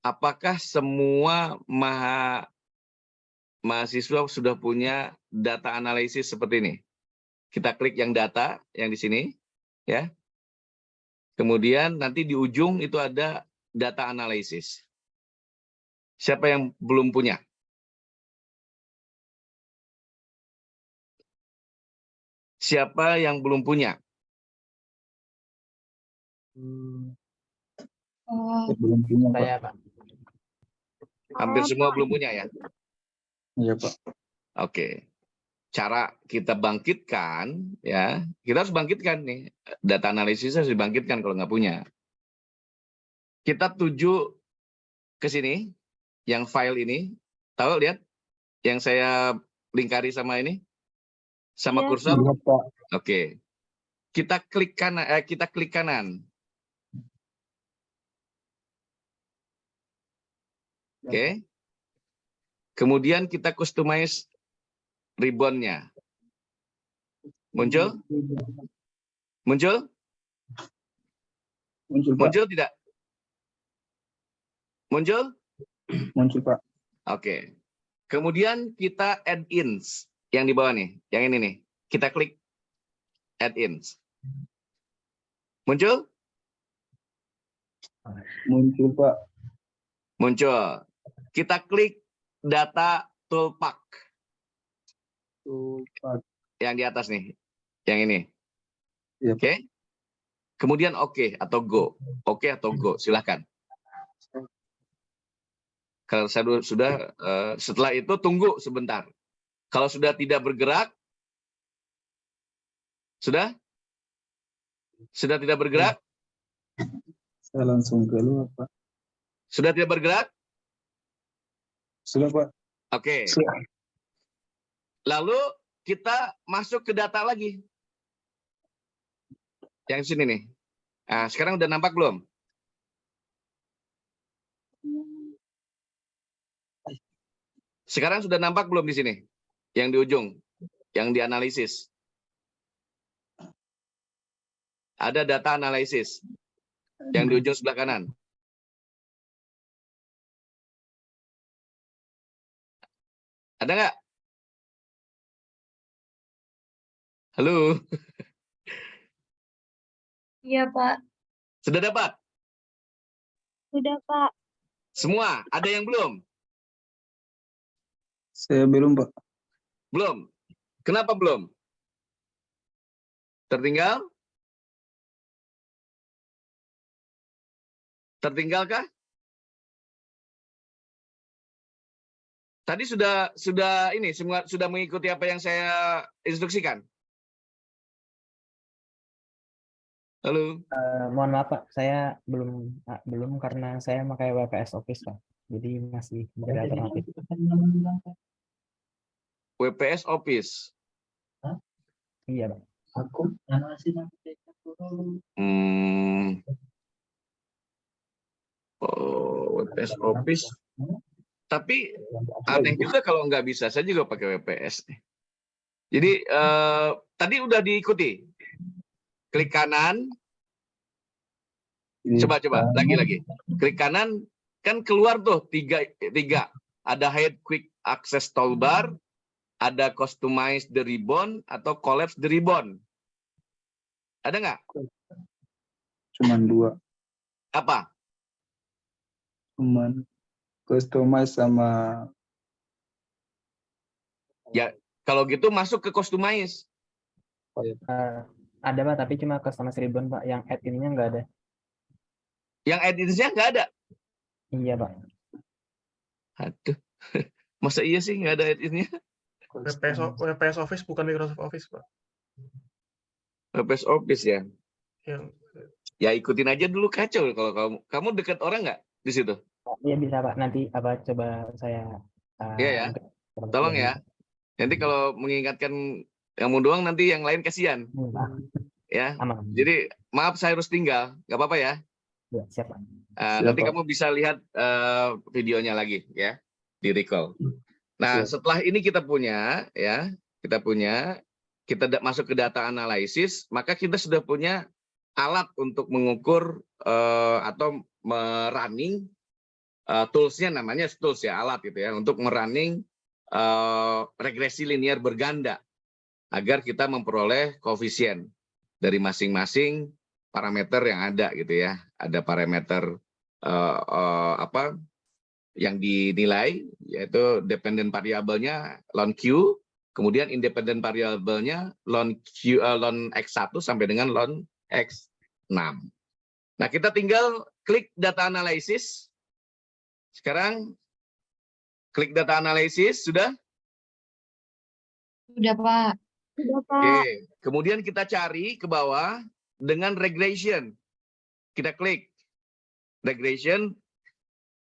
apakah semua mahasiswa sudah punya data analisis seperti ini. Kita klik yang data yang di sini, ya. Kemudian nanti di ujung itu ada data analisis. Siapa yang belum punya? Siapa yang belum punya? Oh, Belum punya, Pak. Saya, Pak. Hampir semua Pak. belum punya ya? Iya, Pak. Oke. Cara kita bangkitkan, ya, kita harus bangkitkan nih. Data analisis harus dibangkitkan kalau nggak punya. Kita tuju ke sini, yang file ini. Tahu, lihat? Yang saya lingkari sama ini? Sama Iya. kursor? Iya, Pak. Oke. Kita klik kanan. Oke. Kemudian kita customize ribbon-nya. Muncul? Muncul? Muncul, Pak. Muncul tidak? Muncul? Muncul, Pak. Oke. Kemudian kita add-ins yang di bawah nih, yang ini nih. Kita klik add-ins. Muncul? Muncul, Pak. Muncul. Kita klik data toolpath Tuh, Pak. yang di atas nih, yang ini. Iya, Pak. Oke. Kemudian oke atau go. Oke atau go, silakan. Kalau sudah setelah itu tunggu sebentar. Kalau sudah tidak bergerak, sudah tidak bergerak, Saya langsung keluar, Pak. sudah tidak bergerak. Sudah, Pak. Oke. Sudah. Lalu kita masuk ke data lagi. Yang sini nih. Nah, sekarang udah nampak belum? Sekarang sudah nampak belum di sini? Yang di ujung, yang dianalisis. Ada data analisis. Yang di ujung sebelah kanan. Ada nggak? Halo? iya Pak. Sudah dapat? Sudah, Pak. Semua? Ada yang belum? Saya belum, Pak. Belum. Kenapa belum? Tertinggal? Tertinggalkah? Tadi sudah ini semua sudah mengikuti apa yang saya instruksikan. Halo. Mohon maaf, Pak. Saya belum karena saya pakai WPS Office, Pak. Jadi masih menjadi alternatif. WPS Office. Iya, Pak. Oh, WPS Office. Tapi aneh juga kalau nggak bisa. Saya juga pakai WPS. Jadi tadi udah diikuti. Klik kanan. Coba lagi. Klik kanan kan keluar tuh tiga. Ada hide quick access toolbar, ada customize the ribbon atau collapse the ribbon. Ada nggak? Cuman 2. Apa? Cuman customize sama Ya, kalau gitu masuk ke customize. Ada, Pak, tapi cuma customize ribbon, Pak. Yang add ininya nggak ada. Yang add-ins-nya nggak ada. Iya, Pak. Aduh, masa iya sih nggak ada add-in-nya? WPS Office bukan Microsoft Office, Pak. WPS Office ya. Yang Ya ikutin aja dulu, kacau kalau kamu dekat orang nggak di situ? Iya bisa, Pak. Nanti coba saya Iya ya. Tolong ya. Nanti kalau mengingatkan kamu doang, nanti yang lain kasihan. Pak. Ya. Aman. Jadi maaf saya harus tinggal, nggak apa-apa ya. Ya, siap, Pak. Nanti kamu bisa lihat videonya lagi ya di recall. Nah, setelah ini kita punya kita masuk ke data analisis, maka kita sudah punya alat untuk mengukur atau merunning tools-nya, namanya tools ya, alat gitu ya, untuk merunning regresi linear berganda agar kita memperoleh koefisien dari masing-masing parameter yang ada gitu ya. Ada parameter yang dinilai, yaitu dependent variabelnya ln Q, kemudian independent variabelnya ln X1 sampai dengan ln X6. Nah, kita tinggal klik data analysis. Sekarang klik data analysis, sudah? Sudah, Pak. Udah, Pak. Oke, kemudian kita cari ke bawah dengan regression. Kita klik regression,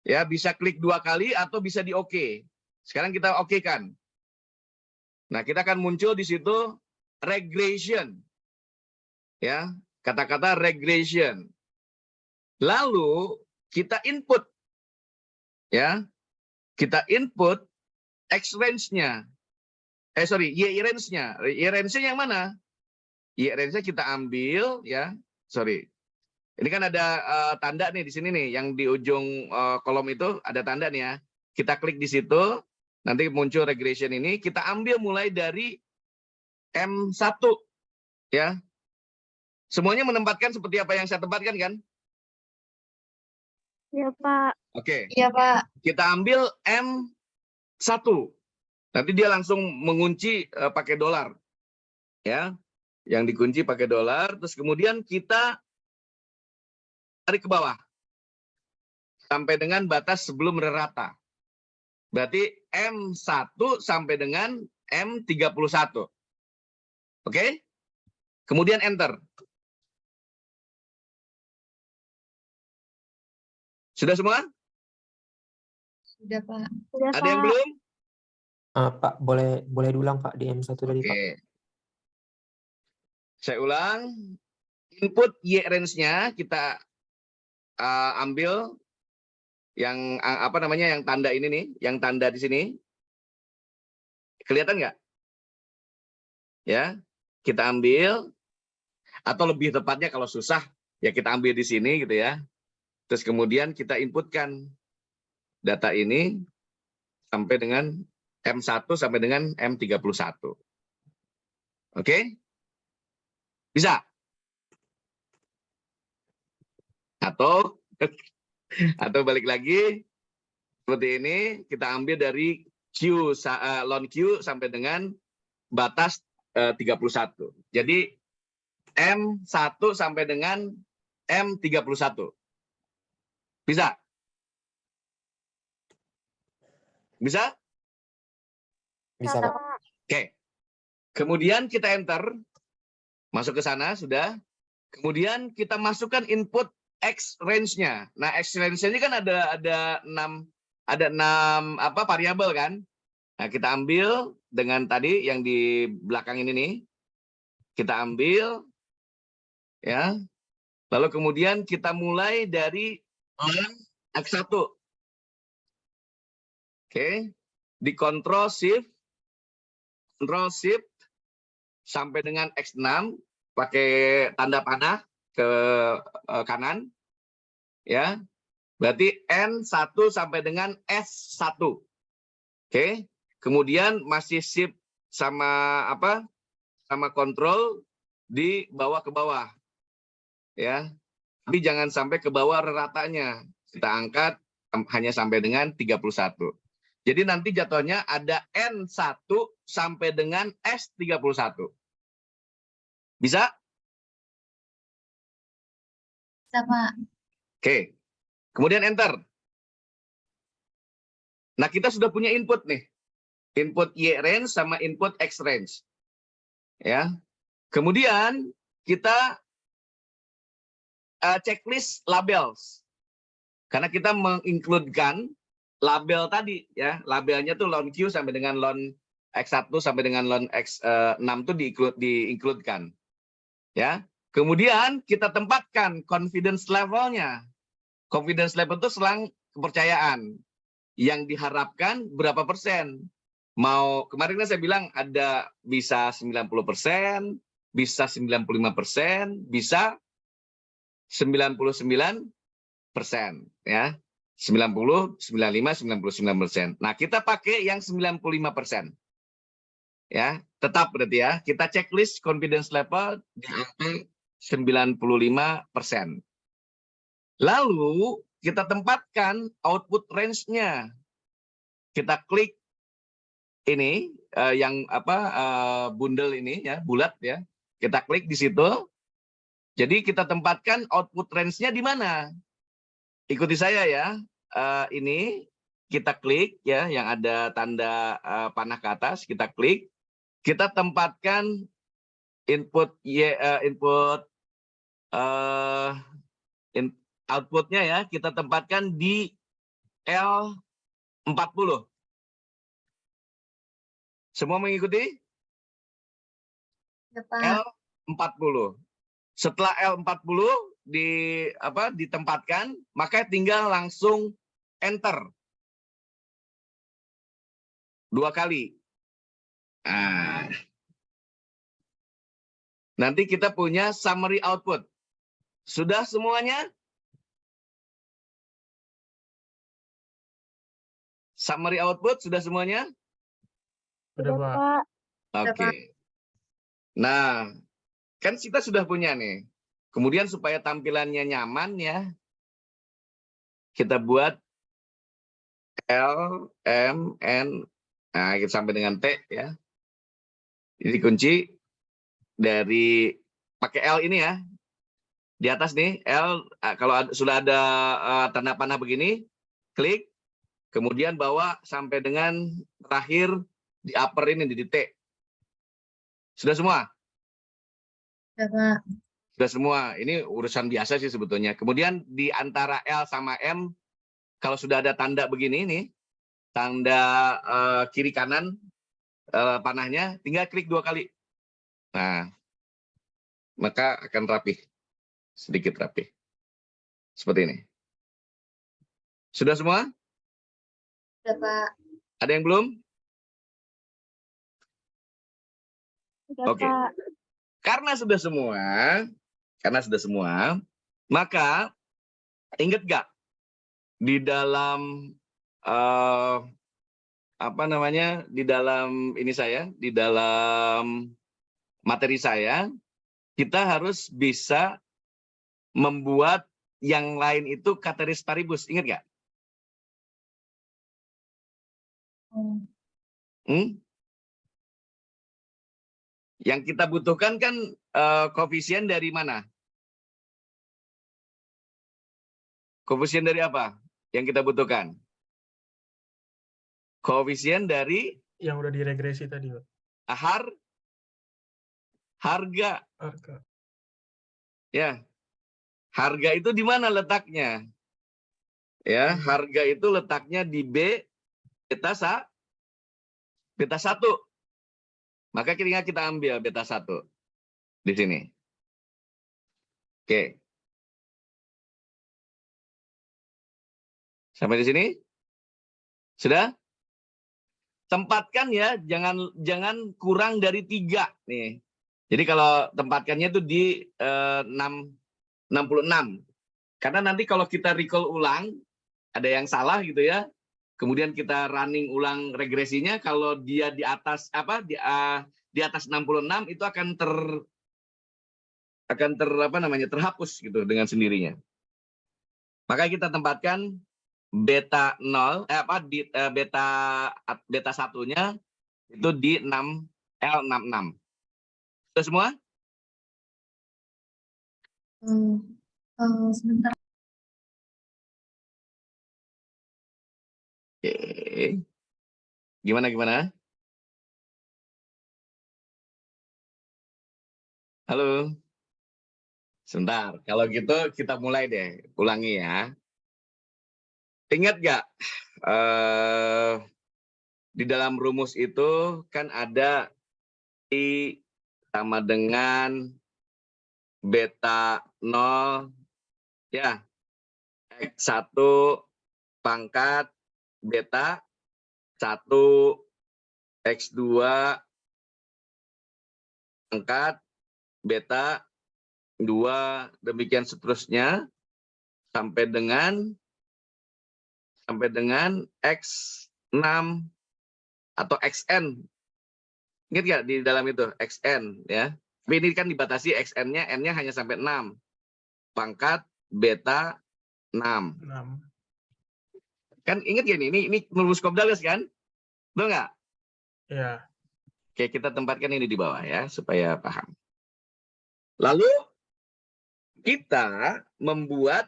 ya bisa klik 2 kali atau bisa di OK. Sekarang kita OK kan. Nah, kita akan muncul di situ regression. Ya, kata-kata regression. Lalu kita input. Ya. Kita input X range-nya. Y range-nya. Y range-nya yang mana? Y range-nya kita ambil ya. Ini kan ada tanda nih di sini nih, yang di ujung kolom itu ada tanda nih ya. Kita klik di situ, nanti muncul regression ini. Kita ambil mulai dari M1 ya. Semuanya menempatkan seperti apa yang saya tempatkan kan? Iya, Pak. Oke. Iya, Pak. Kita ambil M1. Nanti dia langsung mengunci pakai dolar. Ya. Yang dikunci pakai dolar, terus kemudian kita tarik ke bawah sampai dengan batas sebelum rata. Berarti M1 sampai dengan M31. Oke? Kemudian enter. Sudah semua? Sudah, Pak. Udah, Ada yang Pak. belum? Pak, boleh diulang Pak di M1 tadi Pak. Oke. Saya ulang. Input Y range-nya kita ambil yang yang tanda ini nih, yang tanda di sini. Kelihatan nggak? Ya, kita ambil, atau lebih tepatnya kalau susah ya kita ambil di sini gitu ya. Terus kemudian kita inputkan data ini sampai dengan M1 sampai dengan M31. Oke? Bisa? Atau balik lagi seperti ini, kita ambil dari ln Q sampai dengan batas 31. Jadi M1 sampai dengan M31. Bisa? Bisa? Bisa Pak. Oke. Kemudian kita enter. Masuk ke sana, sudah. Kemudian kita masukkan input X range-nya. Nah, X range-nya kan ada 6 variabel kan? Nah, kita ambil dengan tadi yang di belakang ini nih. Kita ambil ya. Lalu kemudian kita mulai dari X1. Oke. Di Control Shift sampai dengan X6 pakai tanda panah ke kanan ya, berarti N1 sampai dengan S1. Oke, kemudian masih shift sama kontrol di bawah ke bawah ya, tapi jangan sampai ke bawah ratanya, kita angkat hanya sampai dengan 31. Jadi nanti jatuhnya ada N1 sampai dengan S31. Bisa? Bisa, Pak. Oke. Kemudian enter. Nah, kita sudah punya input nih. Input Y range sama input X range. Ya. Kemudian kita checklist labels. Karena kita mengincludekan label tadi ya, labelnya tuh ln Q sampai dengan ln X1 sampai dengan ln X6 tuh diincludekan. Ya. Kemudian kita tempatkan confidence levelnya. Confidence level itu selang kepercayaan. Yang diharapkan berapa persen? Mau kemarin kan saya bilang ada bisa 90%, bisa 95%, bisa 99%, ya. 90, 95, 99%. Nah, kita pakai yang 95%. Ya, tetap berarti ya. Kita checklist confidence level di angka 95%. Lalu kita tempatkan output range-nya. Kita klik ini yang bundle ini ya, bulat ya. Kita klik di situ. Jadi kita tempatkan output range-nya di mana? Ikuti saya ya. Ini kita klik ya, yang ada tanda panah ke atas, kita klik. Kita tempatkan outputnya ya, kita tempatkan di L40. Semua mengikuti? Ya, Pak. L40. Setelah L40 ditempatkan, maka tinggal langsung enter 2 kali. Nah, nanti kita punya summary output. Sudah semuanya? Summary output sudah semuanya? Sudah, Pak. Oke. Nah, kan kita sudah punya nih. Kemudian supaya tampilannya nyaman ya, kita buat L, M, N, nah kita sampai dengan T ya. Ini dikunci dari pakai L ini ya. Di atas nih L, kalau sudah ada tanda panah begini, klik, kemudian bawa sampai dengan terakhir di upper ini di T. Sudah semua? Ya, Pak. Sudah semua. Ini urusan biasa sih sebetulnya. Kemudian di antara L sama M, kalau sudah ada tanda begini nih, tanda kiri kanan panahnya, tinggal klik 2 kali. Nah, maka akan rapih. Sedikit rapih. Seperti ini. Sudah semua? Ya, Pak. Ada yang belum? Sudah, Oke. Pak. Karena sudah semua, maka ingat gak di dalam di dalam materi saya, kita harus bisa membuat yang lain itu cateris paribus. Ingat gak? Yang kita butuhkan kan koefisien dari mana? Koefisien dari apa yang kita butuhkan? Koefisien dari Yang udah diregresi tadi, Pak. Harga. Harga. Ya. Harga itu di mana letaknya? Ya, harga itu letaknya di beta 1. Maka kita ambil beta 1 di sini. Oke. Sampai di sini? Sudah? Tempatkan ya, jangan kurang dari 3 nih. Jadi kalau tempatkannya itu di 66. Karena nanti kalau kita recall ulang, ada yang salah gitu ya. Kemudian kita running ulang regresinya, kalau dia di atas di atas 66 itu akan terhapus gitu dengan sendirinya. Maka kita tempatkan beta 0 beta 1-nya itu di L66. Sudah semua? Sebentar. Oke. Gimana? Halo. Sebentar. Kalau gitu kita mulai deh. Ulangi ya. Ingat gak? Di dalam rumus itu kan ada I sama dengan beta 0 ya. X1 pangkat beta 1 X2 pangkat beta 2, demikian seterusnya sampai dengan sampai dengan X6 atau XN. Ingat nggak di dalam itu XN ya? Tapi ini kan dibatasi XN-nya, N-nya hanya sampai 6. Pangkat beta 6. 6. Kan ingat ya ini rumus Cobb-Douglas kan? Betul nggak? Iya. Oke, kita tempatkan ini di bawah ya supaya paham. Lalu kita membuat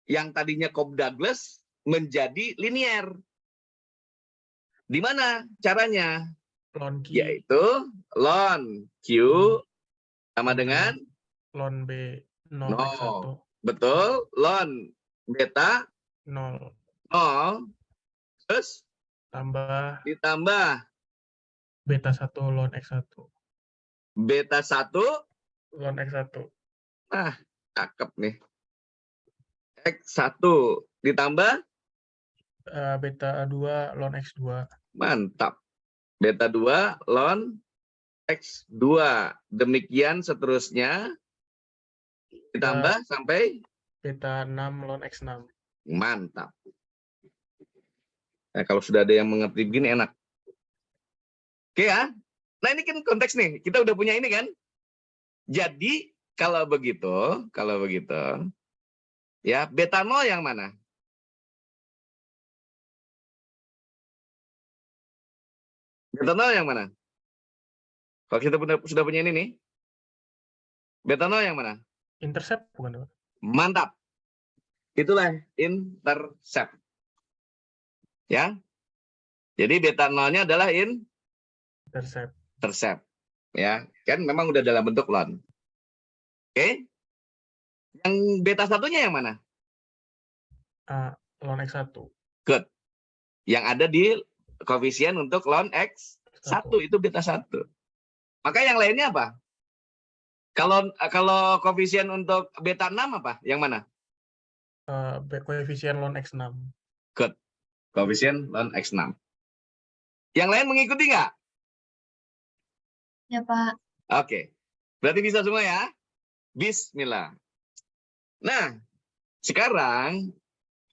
yang tadinya Cobb-Douglas menjadi linier. Di mana caranya? Lon Q, Yaitu ln Q sama dengan lon B 0 No. X1 betul ln beta 0 0 terus tambah ditambah beta 1 lon X1 beta 1. lon X1 Nah, cakep nih. X1 ditambah beta 2 lon X2. mantap. Beta 2 ln X2. Demikian seterusnya ditambah sampai Beta 6 lon X6. mantap. Nah, kalau sudah ada yang mengerti begini enak. Oke ya. Nah, ini kan konteks nih. Kita udah punya ini kan. Jadi kalau begitu ya beta 0 yang mana? Beta 0 yang mana? Kalau kita sudah punya ini nih. Beta 0 yang mana? Intercept bukan, Pak? Mantap. Itulah intercept. Ya. Jadi beta 0-nya adalah Intercept. intercept. Ya, kan memang udah dalam bentuk ln. Oke. Yang beta 1-nya yang mana? Lon X1. Good. Yang ada di koefisien untuk ln X1 itu beta 1. Maka yang lainnya apa? Kalau koefisien untuk beta 6 apa? Yang mana? Koefisien lon X6. Good. Koefisien ln X6. Yang lain mengikuti nggak? Ya, Pak. Oke. Berarti bisa semua ya? Bismillah. Nah, sekarang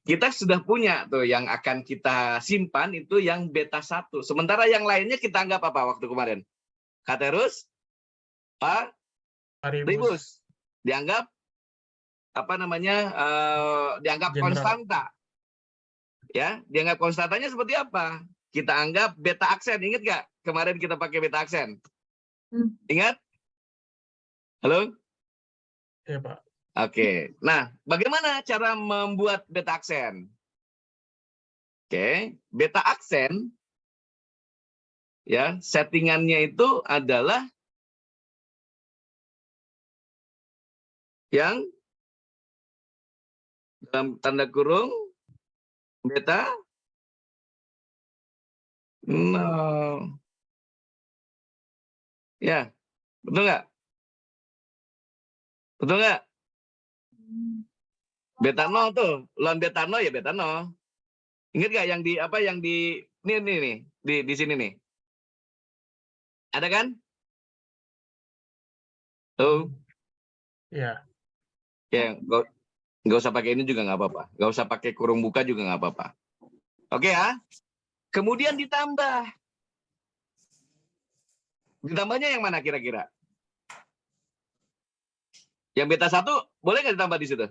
kita sudah punya tuh yang akan kita simpan itu yang beta 1. Sementara yang lainnya kita anggap apa waktu kemarin? Katerus, paribus. Dianggap apa namanya? Dianggap General. konstanta. Ya, dianggap konstantanya seperti apa? Kita anggap beta aksen. Ingat nggak? Kemarin kita pakai beta aksen. Ingat? Halo? Iya, Pak. Oke. Nah, bagaimana cara membuat beta aksen? Oke, beta aksen ya, settingannya itu adalah yang dalam tanda kurung beta 0. Ya, betul nggak? Betul nggak? Beta 0 tuh, ln beta 0 ya beta 0. Ingat nggak yang di apa yang di ini nih di sini nih? Ada kan? Tuh. Iya. Ya, nggak usah pakai ini juga nggak apa-apa. Nggak usah pakai kurung buka juga nggak apa-apa. Oke ya. Kemudian ditambah. Ditambahnya yang mana kira-kira? Yang beta 1 boleh nggak ditambah di situ?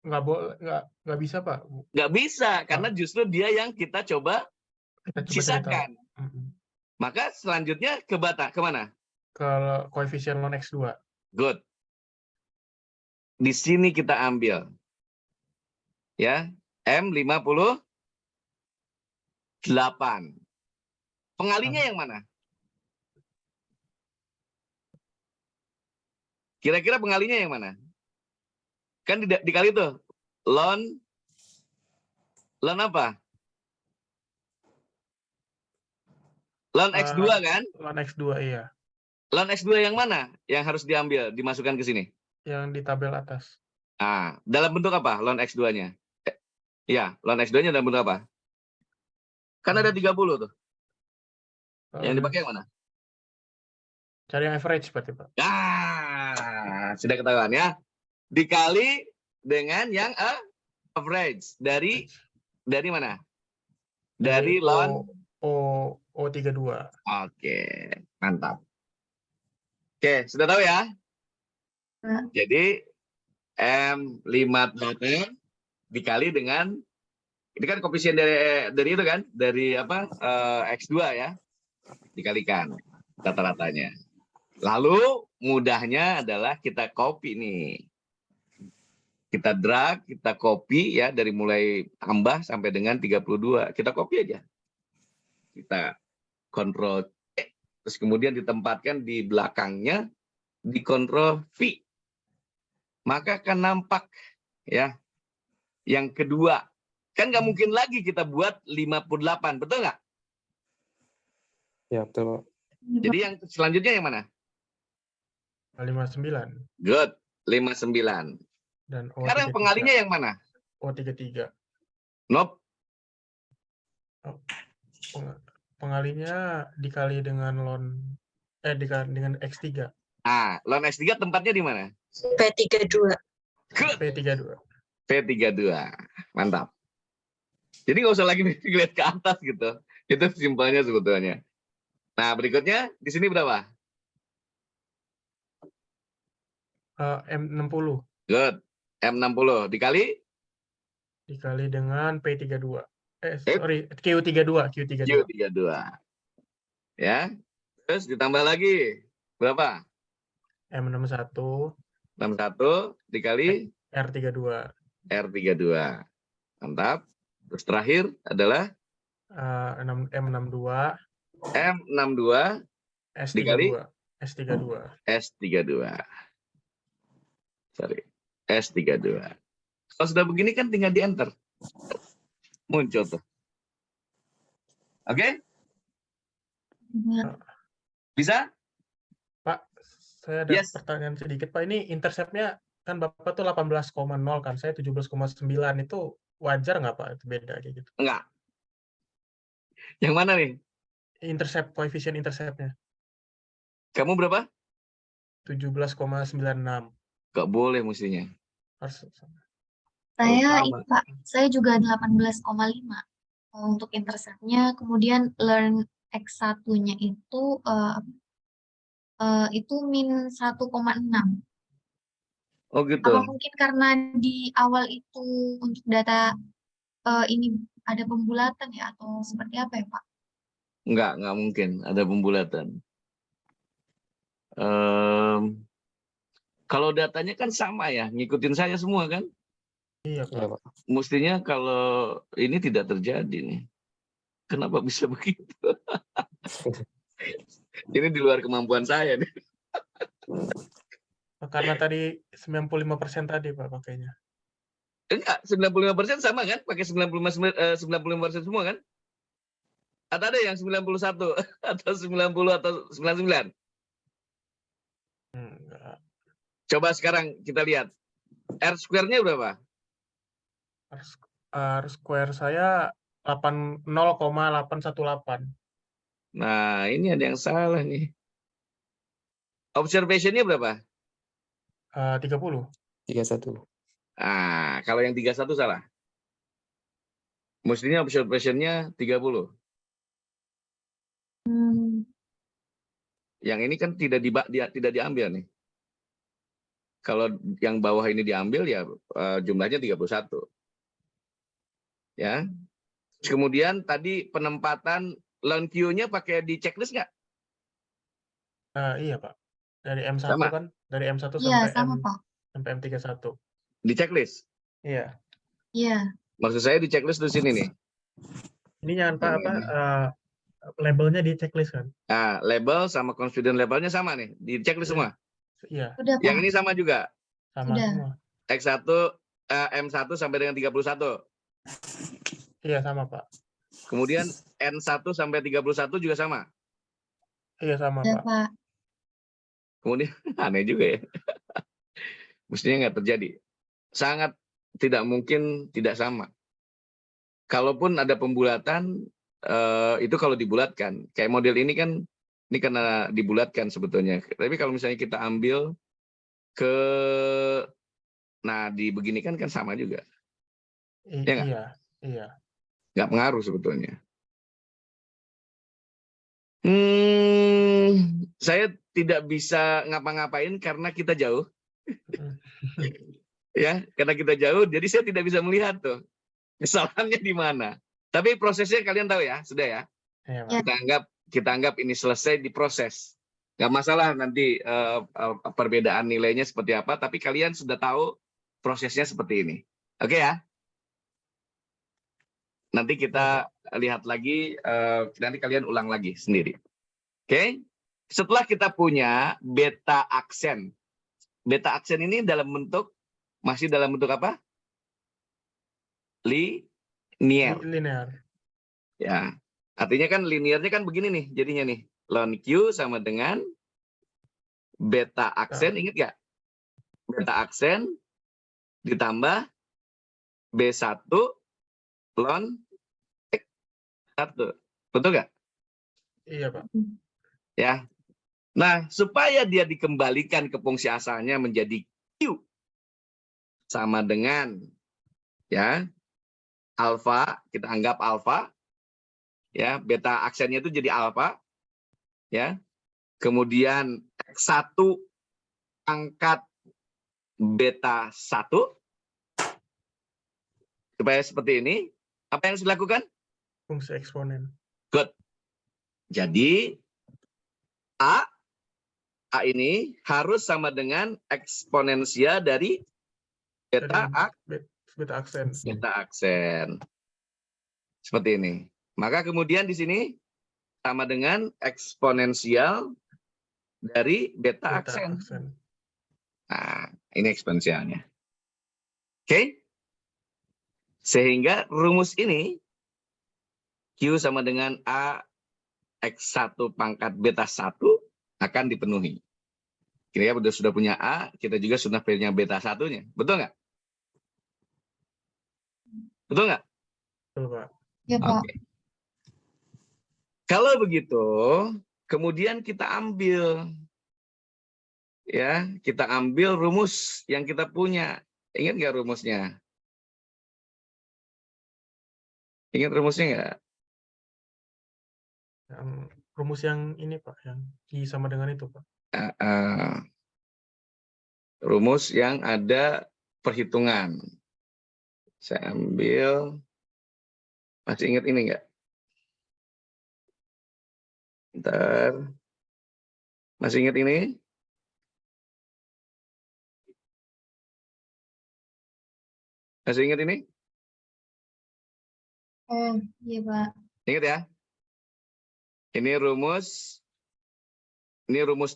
Nggak boleh, nggak bisa, Pak. Nggak bisa, karena justru dia yang kita coba Kita coba sisakan. cerita. Maka selanjutnya kemana? Ke koefisien ln X2. Good. Di sini kita ambil. Ya, M58. Pengalinya yang mana? Kira-kira pengalinya yang mana? Kan dikali tuh. Ln apa? Ln X2 kan? Ln X2, iya. Ln X2 yang mana? Yang harus diambil, dimasukkan ke sini? Yang di tabel atas. Nah, dalam bentuk apa ln X2-nya? Iya, ln X2-nya dalam bentuk apa? Kan ada 30 tuh. Yang dipakai yang mana? Cari yang average berarti, Pak. Ah, Nah, sudah ketahuan ya. Dikali dengan yang average dari mana? Dari lawan. O32. Oke, mantap. Oke, sudah tahu ya? Ya. Jadi M5 dikali dengan, ini kan koefisien dari itu kan, dari apa, X2 ya, dikalikan rata-ratanya. Lalu mudahnya adalah kita copy nih. Kita drag, kita copy ya, dari mulai tambah sampai dengan 32. Kita copy aja. Kita Ctrl C, terus kemudian ditempatkan di belakangnya, di Ctrl V. Maka akan nampak ya, yang kedua. Kan nggak mungkin lagi kita buat 58, betul nggak? Ya, betul, Pak. Jadi yang selanjutnya yang mana? 59. Good, 59. Dan Sekarang O33. pengalinya yang mana? O33. Nope. Pengalinya dikali dengan dikali dengan X3. Lon X3 tempatnya di mana? P32. Good. P32. P32. Mantap. Jadi nggak usah lagi lihat ke atas gitu. Itu simpelnya sebetulnya. Nah, berikutnya di sini berapa? M60 Good. M60 dikali dengan P32. Sorry, Q32. Q32. Ya. Terus ditambah lagi berapa? M61 61 dikali R32. R32. Mantap. Terus terakhir adalah M62 M62 dikali S32. S32. Sorry. S32. Kalau sudah begini kan tinggal di enter. Muncul tuh. Oke? Ya. Bisa? Pak, saya ada Yes. pertanyaan sedikit, Pak. Ini interceptnya kan Bapak tuh 18,0 kan, saya 17,9, itu wajar nggak Pak? Itu beda kayak gitu. Enggak. Yang mana nih? Koefisien interceptnya Kamu berapa? 17,96. Gak boleh mestinya. Harus Saya sama. ini Pak, saya juga 18,5 untuk interceptnya. Kemudian learn X1-nya itu min 1,6. Oh gitu. Apa mungkin karena di awal itu untuk data ini ada pembulatan ya, atau seperti apa ya Pak? Enggak mungkin ada pembulatan. Kalau datanya kan sama ya, ngikutin saya semua kan? iya Ya, Pak. Pak. Mestinya kalau ini tidak terjadi nih. Kenapa bisa begitu? Ini di luar kemampuan saya nih. Karena tadi 95% tadi Pak pakainya. Enggak, 95% sama kan? Pakai 95% semua kan? Atau ada yang 91 atau 90 atau 99? Enggak. Coba sekarang kita lihat. R square-nya berapa? R square saya 0,818. Nah, ini ada yang salah nih. Observation-nya berapa? 30. 31. Kalau yang 31 salah. Mestinya observation-nya 30. Yang ini kan tidak diambil nih. Kalau yang bawah ini diambil ya jumlahnya 31. Ya. Kemudian tadi penempatan learn Q-nya pakai di checklist nggak? Iya Pak. Dari M1 Sama. kan, dari M1 Iya, sampai sama Pak. sampai M31. Di checklist. Iya. Iya. Maksud saya di checklist di sini nih. Ini jangan Pak labelnya di checklist kan? Label sama confidence levelnya sama nih, di checklist semua. Iya, Udah Pak. Yang ini sama juga. sama Sudah. semua. X1 M1 sampai dengan 31. Iya, sama Pak. Kemudian N1 sampai 31 juga sama. Iya, sama Udah Pak. Pak. Kemudian aneh juga ya. Mestinya nggak terjadi. Sangat tidak mungkin tidak sama. Kalaupun ada pembulatan, itu kalau dibulatkan. Kayak model ini kan, ini karena dibulatkan sebetulnya. Tapi kalau misalnya kita ambil ke, nah dibeginikan kan sama juga. Ya nggak? Iya, iya. Nggak pengaruh sebetulnya. Saya tidak bisa ngapa-ngapain karena kita jauh. Hmm. Ya, karena kita jauh, jadi saya tidak bisa melihat tuh kesalahannya di mana. Tapi prosesnya kalian tahu ya, sudah ya. Iya, Pak. Ya. Kita anggap ini selesai diproses. Nggak masalah nanti perbedaan nilainya seperti apa, tapi kalian sudah tahu prosesnya seperti ini. Oke ya? Nanti kita lihat lagi, nanti kalian ulang lagi sendiri. Oke? Setelah kita punya beta aksen. Beta aksen ini masih dalam bentuk apa? Linear. Linear. Ya, artinya kan linearnya kan begini nih, jadinya nih. Ln Q sama dengan beta aksen, ingat nggak? Beta aksen ditambah B1 ln X1. Betul nggak? Iya, Pak. Ya. Nah, supaya dia dikembalikan ke fungsi asalnya menjadi Q sama dengan ya alfa, kita anggap alfa. Ya, beta aksennya itu jadi alfa. Ya. Kemudian X1 angkat beta 1 supaya seperti ini. Apa yang harus dilakukan? Fungsi eksponen. Good. Jadi A ini harus sama dengan eksponensial dari beta aksen. Beta aksen. Seperti ini. Maka kemudian di sini sama dengan eksponensial dari beta aksen. Nah, ini eksponensialnya. Oke? Sehingga rumus ini Q sama dengan A X1 pangkat beta 1 akan dipenuhi. Kira sudah punya A, kita juga sudah punya beta 1-nya. Betul nggak? Betul nggak? Betul, Pak. Ya, Pak. Oke. Kalau begitu, kemudian kita ambil rumus yang kita punya. Ingat nggak rumusnya? Ingat rumusnya nggak? Rumus yang ini, Pak, yang Q sama dengan itu, Pak. Rumus yang ada perhitungan. Saya ambil, masih ingat ini nggak? Bentar. Masih ingat ini? Masih ingat ini? Oh, iya, Pak. Ingat ya? Ini rumus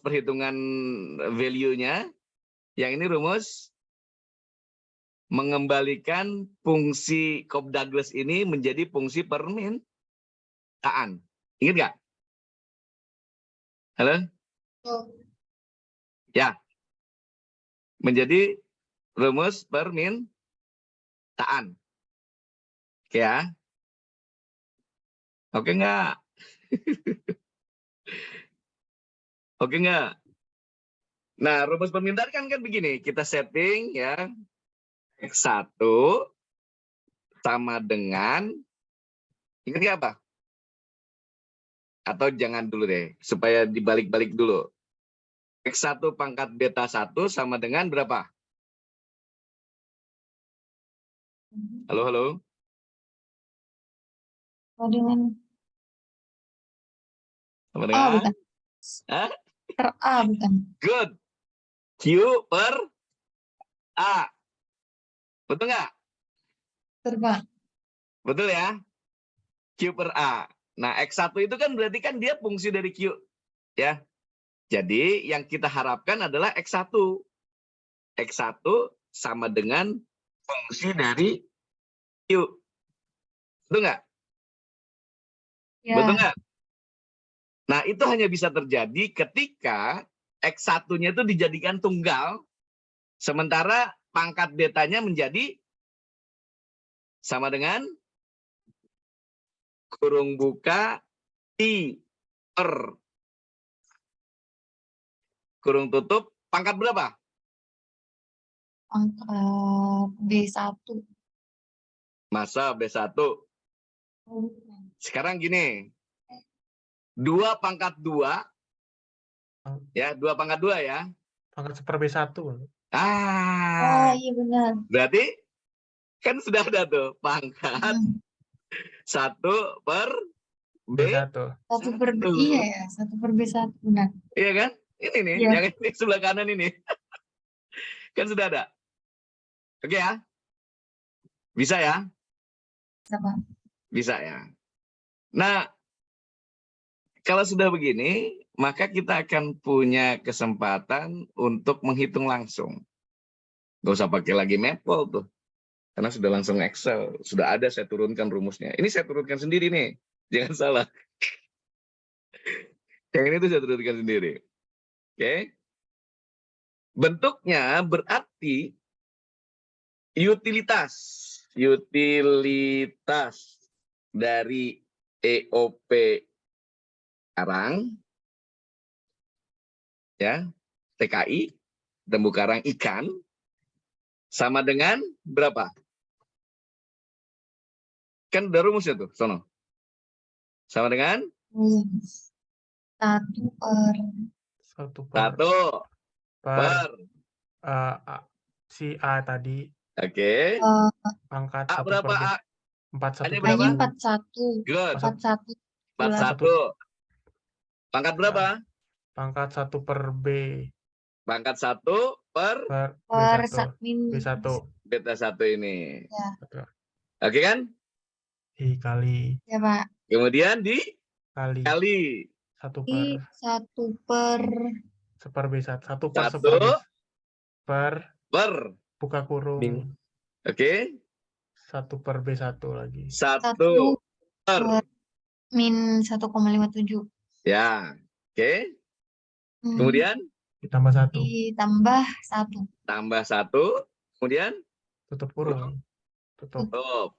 perhitungan value-nya. Yang ini rumus mengembalikan fungsi Cobb-Douglas ini menjadi fungsi permintaan. Ingat nggak? Halo? Oh. Ya. Menjadi rumus permintaan. Oke ya? Oke nggak? Oke nggak? Nah, rumus permintaan kan begini. Kita setting ya. X1 sama dengan, ingat nggak apa? Atau jangan dulu deh, supaya dibalik-balik dulu. X1 pangkat beta 1 sama dengan berapa? Halo, halo? Oh, dengan Sama A, dengan? bukan? Hah? Per A, bukan? Good. Q per A. Betul nggak? Betul, Pak. Betul ya? Q per A. Nah, X1 itu kan berarti kan dia fungsi dari Q. Ya. Jadi yang kita harapkan adalah X1. X1 sama dengan fungsi dari Q. Betul nggak? Ya. Betul nggak? Nah, itu hanya bisa terjadi ketika X1-nya itu dijadikan tunggal, sementara pangkat betanya menjadi sama dengan kurung buka I per kurung tutup pangkat berapa? pangkat B1. Masa B1. Sekarang gini. 2 pangkat 2. Ya, 2 pangkat 2 ya. Pangkat 1 B1. Ah, iya benar. Berarti kan sudah ada tuh pangkat Hmm, 1 per B. B1. 1 per B, Satu. iya ya, 1 per B1, benar. Iya kan? Ini nih, Iya. yang ini sebelah kanan ini. Kan sudah ada. Oke ya? Bisa ya? Bisa, Pak. Bisa ya. Nah, kalau sudah begini, maka kita akan punya kesempatan untuk menghitung langsung. Nggak usah pakai lagi Maple tuh. Karena sudah langsung Excel. Sudah ada, saya turunkan rumusnya. Ini saya turunkan sendiri nih. Jangan salah. Yang ini tuh saya turunkan sendiri. Oke. Bentuknya berarti utilitas dari EOP Karang, ya, TKI, terumbu karang ikan, sama dengan berapa? Kan udah rumusnya tuh, sono. Sama dengan 1 per 1 1 per. si A tadi Oke. pangkat A 1 berapa per A? 41 A-nya per berapa? A-nya B. 41. Good. 41. 41. Pangkat berapa? Pangkat 1 per B. Pangkat 1 per Per Per B1. B1. beta 1 ini. Ya. Betul. Oke kan? Dikali. Ya, Pak. Kemudian Kali. dikali 1 Di per 1 per seper B1. 1 per 1 seper B. Per per. buka kurung. Oke. 1 per B1 lagi. 1 1 per. per min 1,57. Ya. Oke. Hmm, Kemudian Ditambah 1. ditambah 1. tambah 1. Kemudian Tutup kurung. Tutup. tutup.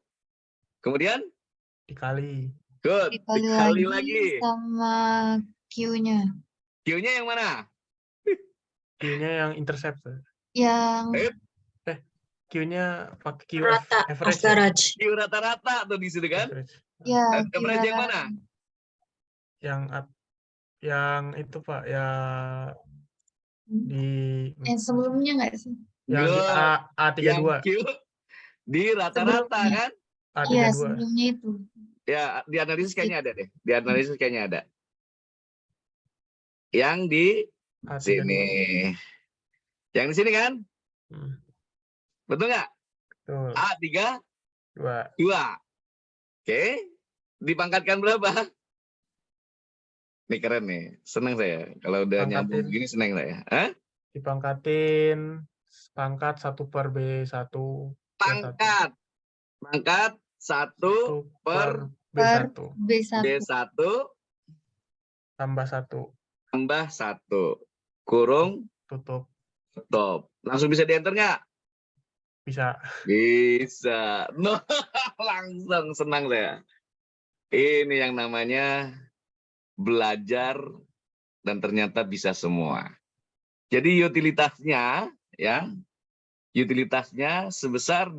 Kemudian Dikali. good. Dikali Dikali lagi lagi. sama Q-nya. Q-nya yang mana? Q-nya yang intercept. Yang Q-nya pakai Q Rata, average. Ya? average. Q rata-rata tuh di situ kan? Average. ya Average yang mana? Yang itu Pak, di yang sebelumnya nggak sih? yang di Good. A32. Yang Q di rata-rata Sebelumnya. kan? Iya, A32. sebelumnya itu. Ya, di analisis kayaknya ada deh. Di analisis kayaknya ada. Yang di A32. sini. Yang di sini kan? Hmm, Betul nggak? betul. A32. Oke. Dipangkatkan berapa? Ini keren nih. Senang saya. Kalau udah nyambung Pangkatin. begini senang saya. Hah? Dipangkatin pangkat 1 per B1. Pangkat 1 per B1. B1. B1 Tambah 1. tambah 1. Kurung Tutup. stop. Langsung bisa di-enter nggak? Bisa. Bisa. No, langsung senang saya. Ini yang namanya belajar dan ternyata bisa semua. Jadi utilitasnya ya, utilitasnya sebesar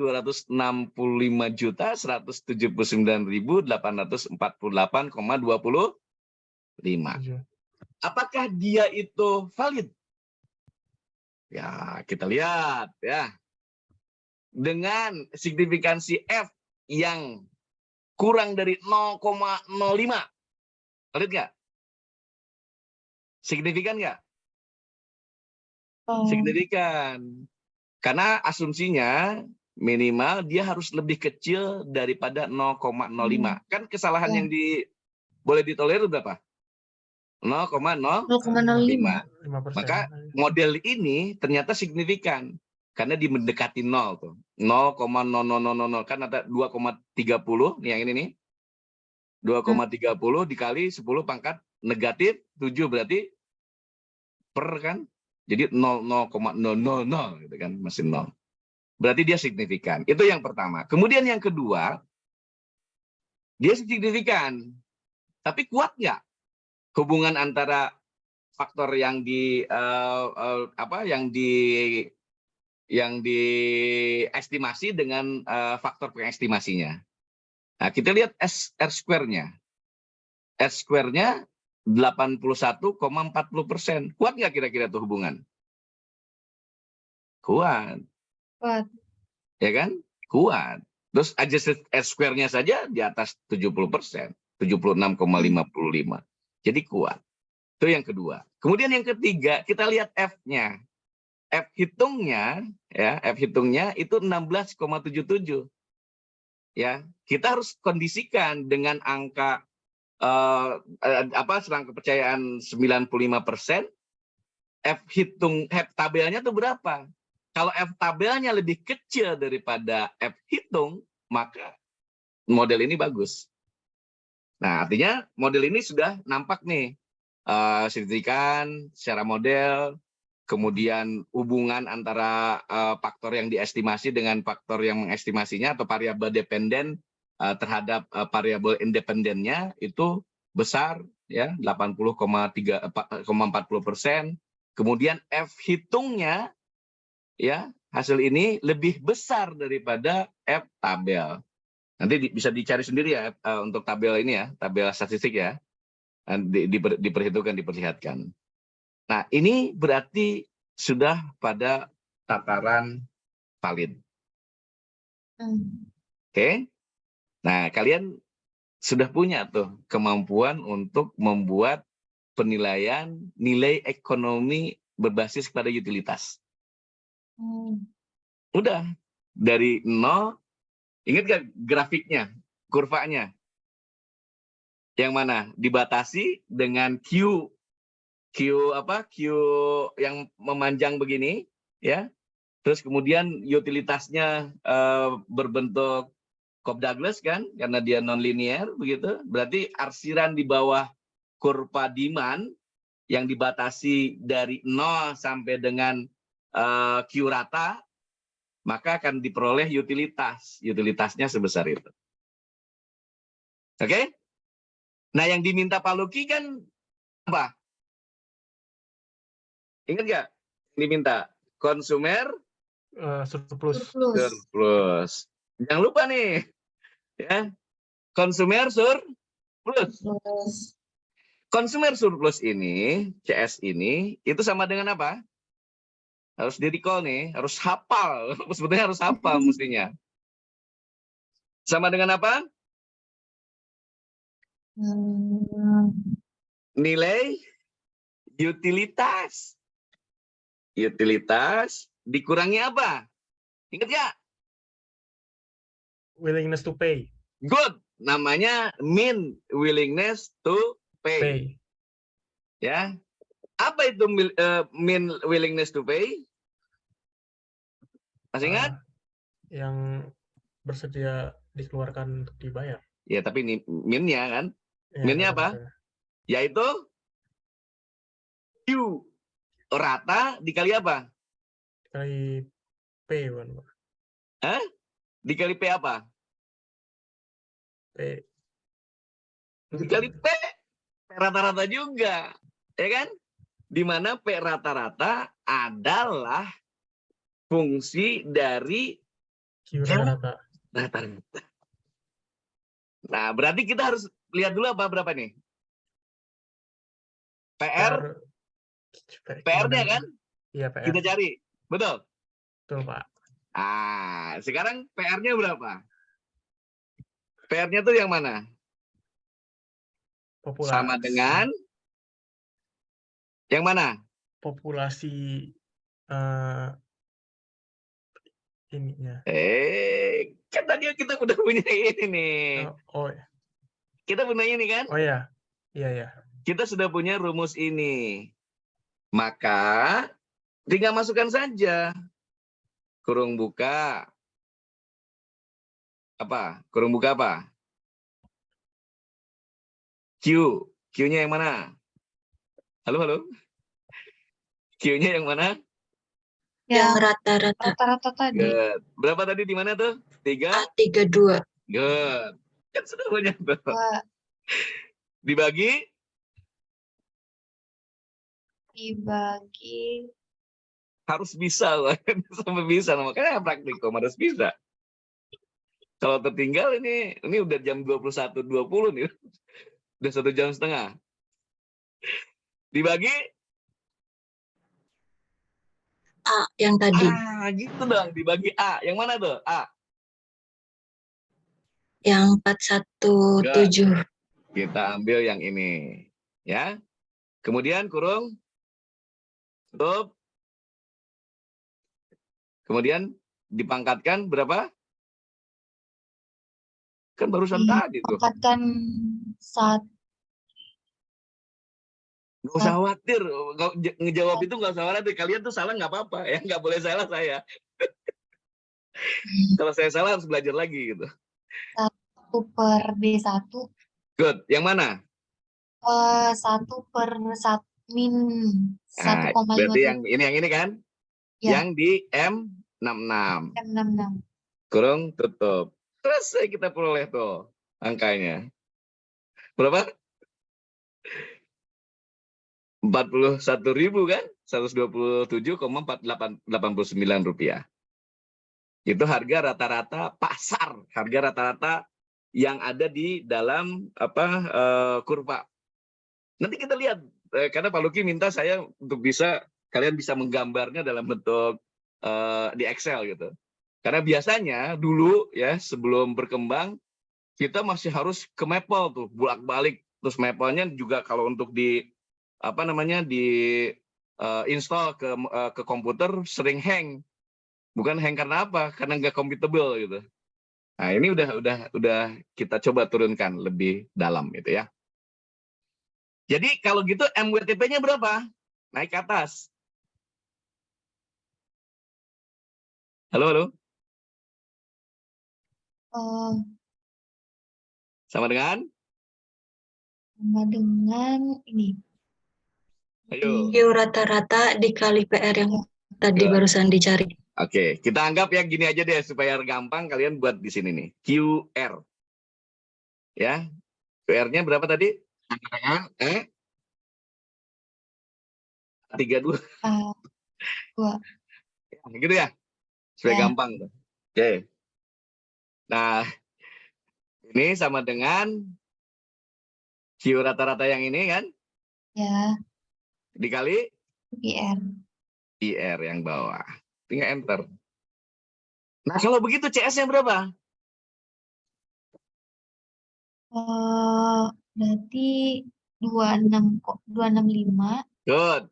265.179.848,25. Apakah dia itu valid? Ya, kita lihat ya. Dengan signifikansi F yang kurang dari 0,05. Valid nggak? Signifikan nggak? Signifikan. Karena asumsinya minimal dia harus lebih kecil daripada 0,05. Kan kesalahan yang boleh ditolerir berapa? 0,05. 0,05. Maka model ini ternyata signifikan. Karena di mendekati 0 tuh. 0,0000 kan ada 2,30 nih yang ini nih. 2,30 dikali 10 pangkat negatif 7 berarti per kan. Jadi 0,000 gitu kan, masih 0. Berarti dia signifikan. Itu yang pertama. Kemudian yang kedua, dia signifikan. Tapi kuat nggak hubungan antara faktor yang yang diestimasi dengan faktor pengestimasinya. Nah, kita lihat R square-nya. R square-nya 81,40%. Kuat nggak kira-kira tuh hubungan? Kuat. Kuat. Ya kan? Kuat. Terus adjusted R square-nya saja di atas 70%. 76,55. Jadi kuat. Itu yang kedua. Kemudian yang ketiga, kita lihat F-nya. F hitungnya itu 16,77. Ya, kita harus kondisikan dengan angka selang kepercayaan 95%. F tabelnya itu berapa? Kalau F tabelnya lebih kecil daripada F hitung, maka model ini bagus. Nah, artinya model ini sudah nampak nih, signifikan secara model, kemudian hubungan antara faktor yang diestimasi dengan faktor yang mengestimasinya atau variabel dependen terhadap variabel independennya itu besar, ya 80,40%. Kemudian F hitungnya, ya hasil ini lebih besar daripada F tabel. Nanti bisa dicari sendiri ya untuk tabel ini ya, tabel statistik ya, diperlihatkan. Nah, ini berarti sudah pada tataran valid. Oke. Nah, kalian sudah punya tuh kemampuan untuk membuat penilaian nilai ekonomi berbasis pada utilitas. Udah dari 0. Ingat gak grafiknya, kurvanya? Yang mana? Dibatasi dengan Q yang memanjang begini, ya. Terus kemudian utilitasnya berbentuk Cobb-Douglas kan, karena dia non-linear begitu. Berarti arsiran di bawah kurva demand yang dibatasi dari 0 sampai dengan Q rata, maka akan diperoleh utilitasnya sebesar itu. Oke? Nah, yang diminta Pak Luki kan apa? Ingat nggak? Diminta konsumer Surplus. surplus. Jangan lupa nih, ya, konsumer surplus. Konsumer surplus ini, CS ini, itu sama dengan apa? Harus di-recall nih, harus hafal. Sebetulnya harus hafal mestinya. Sama dengan apa? Nilai utilitas. Utilitas dikurangi apa? Ingat nggak? Willingness to pay. Good. Namanya mean willingness to pay. Ya. Apa itu mean willingness to pay? Masih ingat? Yang bersedia dikeluarkan untuk dibayar. Ya, tapi ini min-nya kan? Ya, Min-nya apa? Yaitu Q rata dikali apa? Dikali P, kan, Pak. Hah? Dikali P apa? P. Dikali P. P rata-rata juga. Ya kan? Di mana P rata-rata adalah fungsi dari Q rata-rata. rata-rata. Nah, berarti kita harus lihat dulu berapa nih? PR-nya kan? Iya, PR. Kita cari. Betul? Betul, Pak. Sekarang PR-nya berapa? PR-nya tuh yang mana? Populasi. Sama dengan yang mana? Populasi ininya. Kan tadi kita udah punya ini nih. Oh ya. Kita punya ini kan? Oh ya. Iya, ya. Kita sudah punya rumus ini. Maka tinggal masukkan saja. Kurung buka. Apa? Kurung buka apa? Q. Q-nya yang mana? Halo? Q-nya yang mana? Yang rata-rata. rata-rata tadi. Good. Berapa tadi di mana tuh? 3? 32. Good. Kan sudah banyak tuh. Dua. Dibagi? Dibagi harus bisa, sampai bisa. Nah, makanya praktikum harus bisa. Kalau tertinggal ini udah jam 21.20 nih, udah 1 jam setengah. Dibagi A yang tadi, gitu dong, dibagi A. Yang mana tuh? A. yang 417. Kita ambil yang ini, ya. Kemudian kurung, tutup. Kemudian dipangkatkan berapa? Kan barusan tadi tuh. Dipangkatkan saat Nggak usah khawatir, ngejawab itu nggak usah khawatir. Kalian tuh salah nggak apa-apa, ya nggak boleh salah saya. Kalau saya salah harus belajar lagi gitu. 1/B1. Good. Yang mana? 1/1 min Nah, 1,5. berarti yang ini kan? Ya. Yang di M66. M66. Kurung, tutup. Selesai kita peroleh tuh angkanya. Berapa? 41.000 kan? 127,489 rupiah. Itu harga rata-rata pasar, harga rata-rata yang ada di dalam kurva. Nanti kita lihat, karena Pak Luki minta saya untuk kalian bisa menggambarnya dalam bentuk di Excel gitu. Karena biasanya dulu ya sebelum berkembang kita masih harus ke Maple tuh bolak-balik. Terus Maple-nya juga kalau untuk di install ke komputer sering hang. Bukan hang karena apa? Karena nggak compatible gitu. Nah, ini udah kita coba turunkan lebih dalam gitu ya. Jadi kalau gitu MWTP-nya berapa? Naik ke atas. Halo. Sama dengan ini. Ayo. Q rata-rata dikali PR yang tadi Good. barusan dicari. Oke, kita anggap ya gini aja deh supaya gampang kalian buat di sini nih. QR. Ya. QR-nya berapa tadi? 32. 2. Gitu ya. Supaya Ya. gampang. Oke. Nah, ini sama dengan Q rata-rata yang ini kan? Ya. Dikali PR. yang bawah. Tinggal enter. Nah, kalau begitu CS-nya berapa? Berarti 265 Good.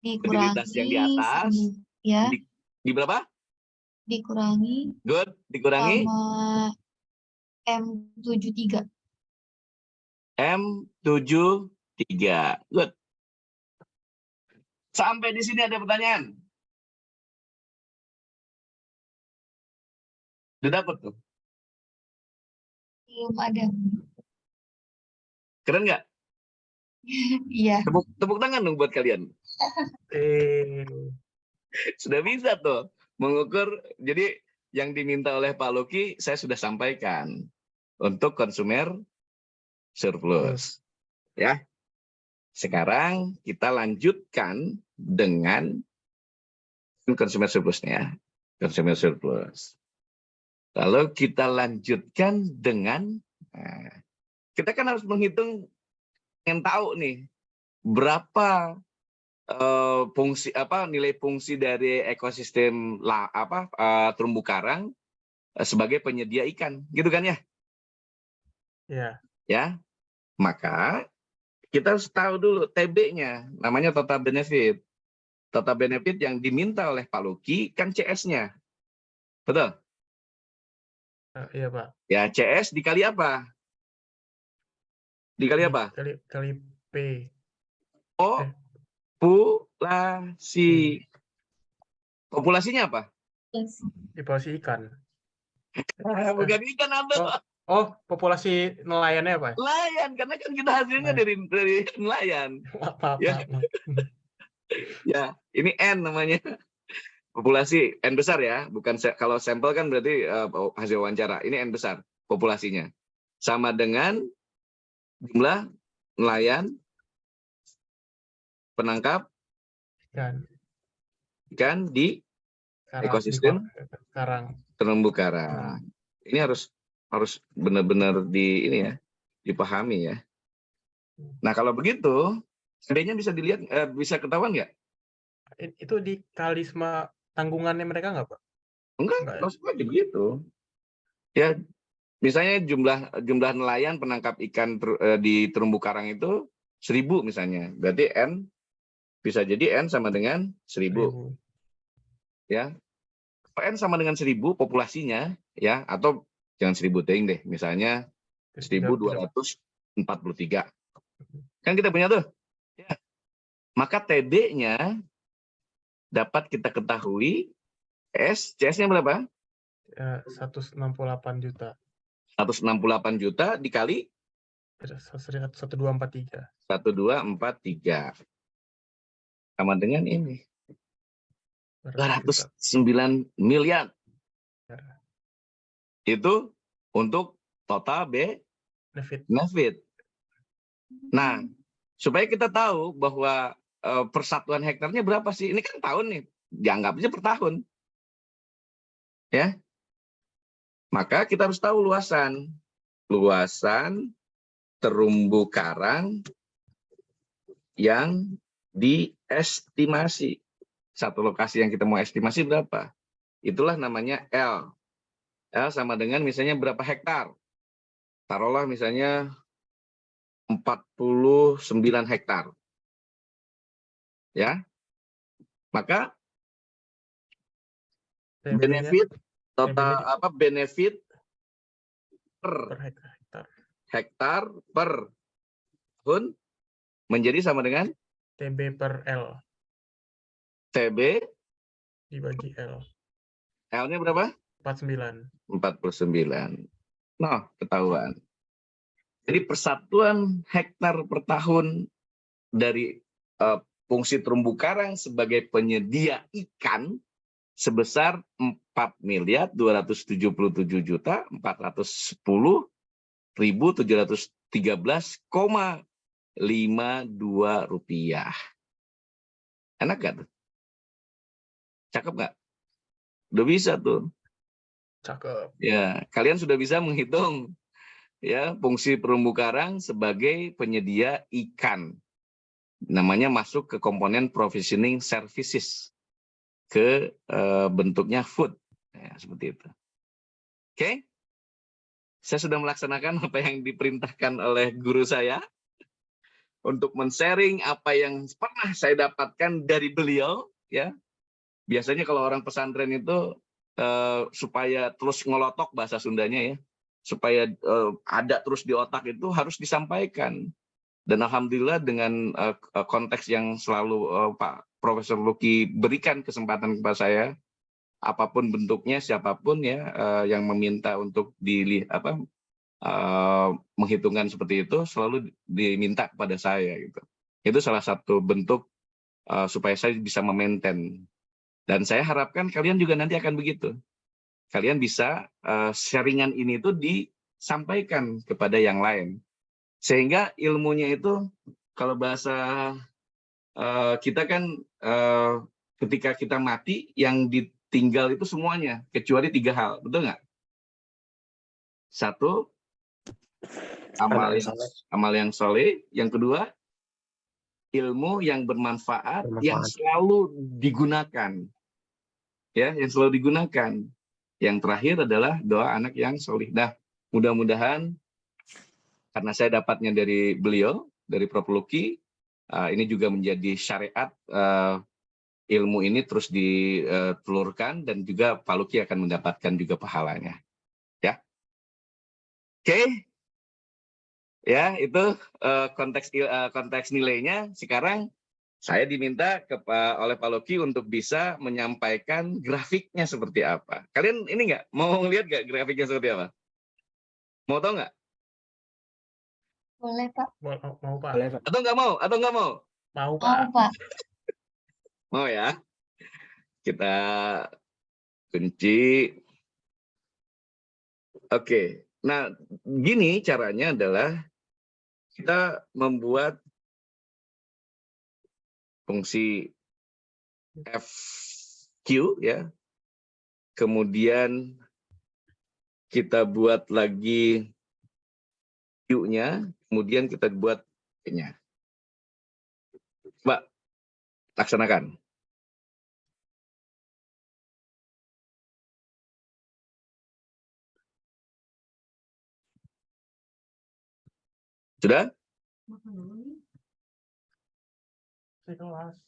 dikurangi Utilitas yang di atas. ya. Di berapa? Dikurangi Good. Dikurangi sama M73. M73. Good. Sampai di sini ada pertanyaan. Udah dapat tuh. Belum ada. Keren nggak? Iya. Tepuk tangan dong buat kalian. Sudah bisa tuh mengukur. Jadi yang diminta oleh Pak Luki saya sudah sampaikan untuk consumer surplus. Ya. Sekarang kita lanjutkan dengan consumer surplusnya. Consumer surplus. Lalu kita lanjutkan dengan, kita kan harus menghitung, yang tahu nih berapa nilai fungsi dari ekosistem terumbu karang sebagai penyedia ikan, gitu kan ya? Iya. Ya, maka kita harus tahu dulu TB-nya, namanya total benefit. Total benefit yang diminta oleh Pak Luki kan CS-nya, betul? Iya, Pak. Ya, CS dikali apa? Dikali apa? Kali P. Populasi. Populasinya apa? Populasi ikan. Bukan ikan apa? Oh, populasi nelayannya apa? Nelayan, karena kan kita hasilnya dari nelayan. Maaf. Ya, ini N namanya. Populasi N besar ya, bukan kalau sampel kan berarti hasil wawancara. Ini N besar populasinya. Sama dengan jumlah nelayan penangkap ikan di ekosistem karang. terumbu karang. Ini harus benar-benar dipahami ya. Nah kalau begitu, sebenarnya bisa dilihat, bisa ketahuan nggak? Itu di kalisma tanggungannya mereka nggak, Pak? Enggak, Enggak ya? langsung aja begitu. Ya, misalnya jumlah nelayan penangkap ikan di terumbu karang itu 1000 misalnya. Berarti N bisa jadi N sama dengan 1000. Ya. N sama dengan 1000 populasinya ya, atau jangan 1000 deh, misalnya 1243. Kan kita punya tuh. Ya. Maka TB-nya dapat kita ketahui CS-nya berapa? 168 juta. 168 juta dikali 1243. 1243. Sama dengan ini. 200 juta. 209 miliar. Itu untuk total benefit. Nah, supaya kita tahu bahwa persatuan hektarnya berapa sih? Ini kan tahun nih, dianggap aja per tahun. Ya. Maka kita harus tahu luasan terumbu karang yang diestimasi. Satu lokasi yang kita mau estimasi berapa? Itulah namanya L. L sama dengan misalnya berapa hektar. Taruhlah misalnya 49 hektar. Ya. Maka benefit total benefit per hektar per tahun menjadi sama dengan TB per L TB dibagi L. L-nya berapa? 49. 49. Nah, ketahuan. Jadi persatuan hektar per tahun dari fungsi terumbu karang sebagai penyedia ikan sebesar 4.270.713,52 rupiah. Enak gak tuh? Cakep gak? Udah bisa tuh. Cakep. Ya, kalian sudah bisa menghitung ya fungsi terumbu karang sebagai penyedia ikan. Namanya masuk ke komponen provisioning services, ke bentuknya food, ya, seperti itu. Oke, saya sudah melaksanakan apa yang diperintahkan oleh guru saya untuk men-sharing apa yang pernah saya dapatkan dari beliau. Ya, biasanya kalau orang pesantren itu supaya terus ngelotok bahasa Sundanya ya, supaya ada terus di otak itu harus disampaikan. Dan alhamdulillah dengan konteks yang selalu Pak Profesor Luki berikan kesempatan kepada saya, apapun bentuknya, siapapun ya yang meminta untuk menghitungkan seperti itu selalu diminta kepada saya gitu. Itu salah satu bentuk supaya saya bisa memaintain. Dan saya harapkan kalian juga nanti akan begitu. Kalian bisa sharingan ini tuh disampaikan kepada yang lain. Sehingga ilmunya itu kalau bahasa kita kan ketika kita mati yang ditinggal itu semuanya kecuali 3 hal, betul nggak? 1, amal yang soleh. Yang kedua, ilmu yang bermanfaat yang selalu digunakan, ya, yang selalu digunakan. Yang terakhir adalah doa anak yang soleh. Nah, mudah-mudahan karena saya dapatnya dari beliau, dari Prof. Luki, ini juga menjadi syariat ilmu ini terus ditelurkan dan juga Pak Luki akan mendapatkan juga pahalanya. Ya, oke. Ya, itu konteks nilainya. Sekarang saya diminta oleh Pak Luki untuk bisa menyampaikan grafiknya seperti apa. Kalian ini nggak mau lihat nggak grafiknya seperti apa? Mau tahu nggak? Boleh, Pak. Mau, Pak. Boleh, Pak. Atau nggak mau? Mau, Mau, Pak. Pak. Mau ya? Kita kunci. Oke. Nah, gini caranya adalah kita membuat fungsi F Q ya. Kemudian kita buat lagi Q-nya, kemudian kita buat P-nya. Mbak, laksanakan. Sudah? Di kelas.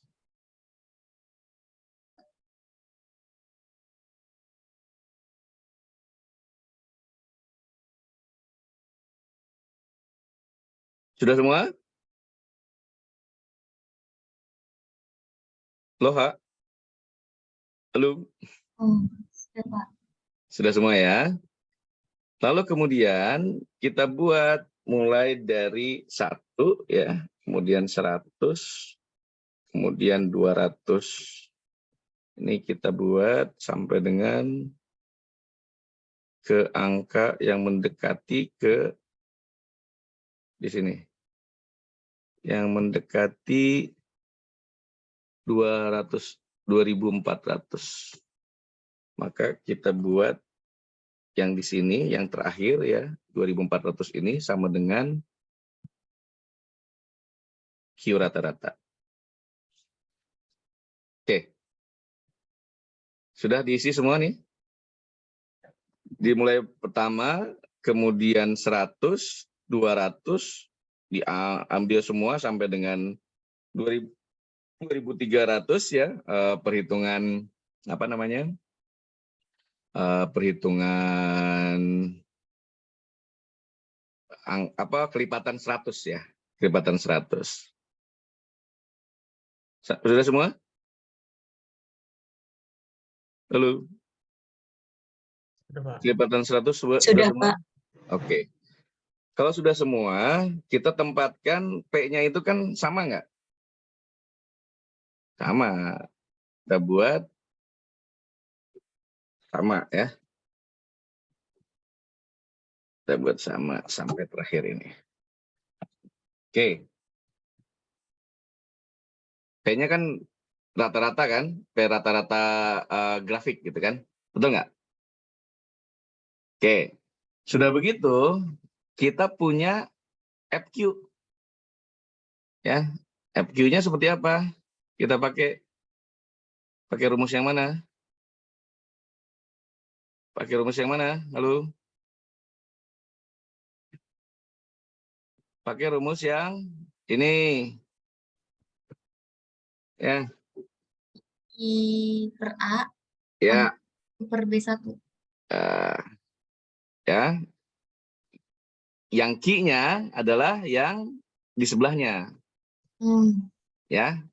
Sudah semua? Loh, Ha? Halo? Oh, sudah, Pak. Sudah semua ya? Lalu kemudian kita buat mulai dari 1 ya, kemudian 100, kemudian 200. Ini kita buat sampai dengan ke angka yang mendekati ke di sini. Yang mendekati 2400. Maka kita buat yang di sini, yang terakhir ya, 2400 ini sama dengan Q rata-rata. Oke. Sudah diisi semua nih? Dimulai pertama, kemudian 100, 200, diambil semua sampai dengan 2300 ya, perhitungan apa namanya? Perhitungan kelipatan 100 ya, kelipatan 100. Sudah semua? Halo? Sudah, Pak. Kelipatan 100 sudah Sudah, semua? Pak. Oke. Kalau sudah semua, kita tempatkan P-nya itu kan sama nggak? Sama. Kita buat sama ya. Kita buat sama sampai terakhir ini. Oke. P-nya kan rata-rata kan? P rata-rata grafik gitu kan? Betul nggak? Oke. Sudah begitu, kita punya FQ. Ya. FQ-nya seperti apa? Kita pakai rumus yang mana? Pakai rumus yang mana? Halo? Pakai rumus yang ini. Ya. I per A Ya. per B1. Ya. Yang Q-nya adalah yang di sebelahnya. Ya.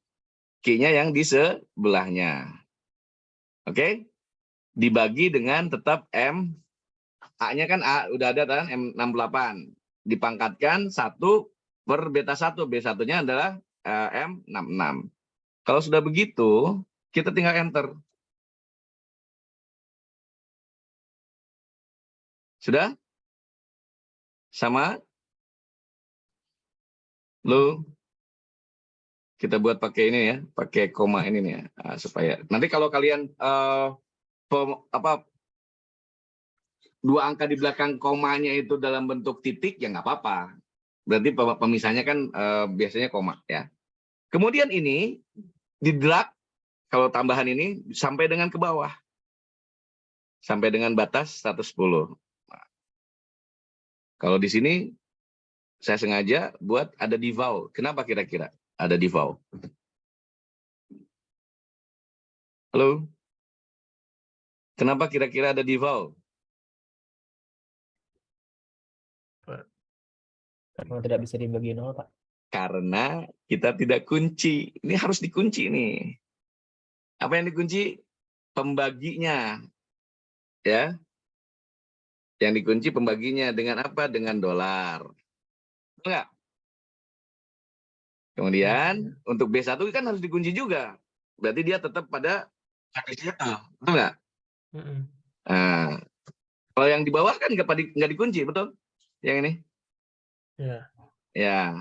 Q-nya yang di sebelahnya. Oke? Dibagi dengan tetap M. A-nya kan A udah ada kan M68. Dipangkatkan 1 per beta 1. B1-nya adalah M66. Kalau sudah begitu, kita tinggal enter. Sudah? Sama? Lu? Kita buat pakai ini ya, pakai koma ini nih ya, supaya nanti kalau kalian dua angka di belakang komanya itu dalam bentuk titik ya nggak apa-apa. Berarti pemisahnya kan biasanya koma ya. Kemudian ini di drag kalau tambahan ini sampai dengan ke bawah. Sampai dengan batas 110. Nah, kalau di sini saya sengaja buat ada deval. Kenapa kira-kira ada deval? Halo? Kenapa kira-kira ada deval? Karena tidak bisa dibagi 0, Pak. Karena kita tidak kunci. Ini harus dikunci nih. Apa yang dikunci? Pembaginya. Ya. Yang dikunci pembaginya dengan apa? Dengan dolar. Enggak? Kemudian untuk B1 kan harus dikunci juga. Berarti dia tetap pada HTC. Betul nggak? Nah, kalau yang di bawah kan nggak dikunci, betul? Yang ini? Ya. Ya.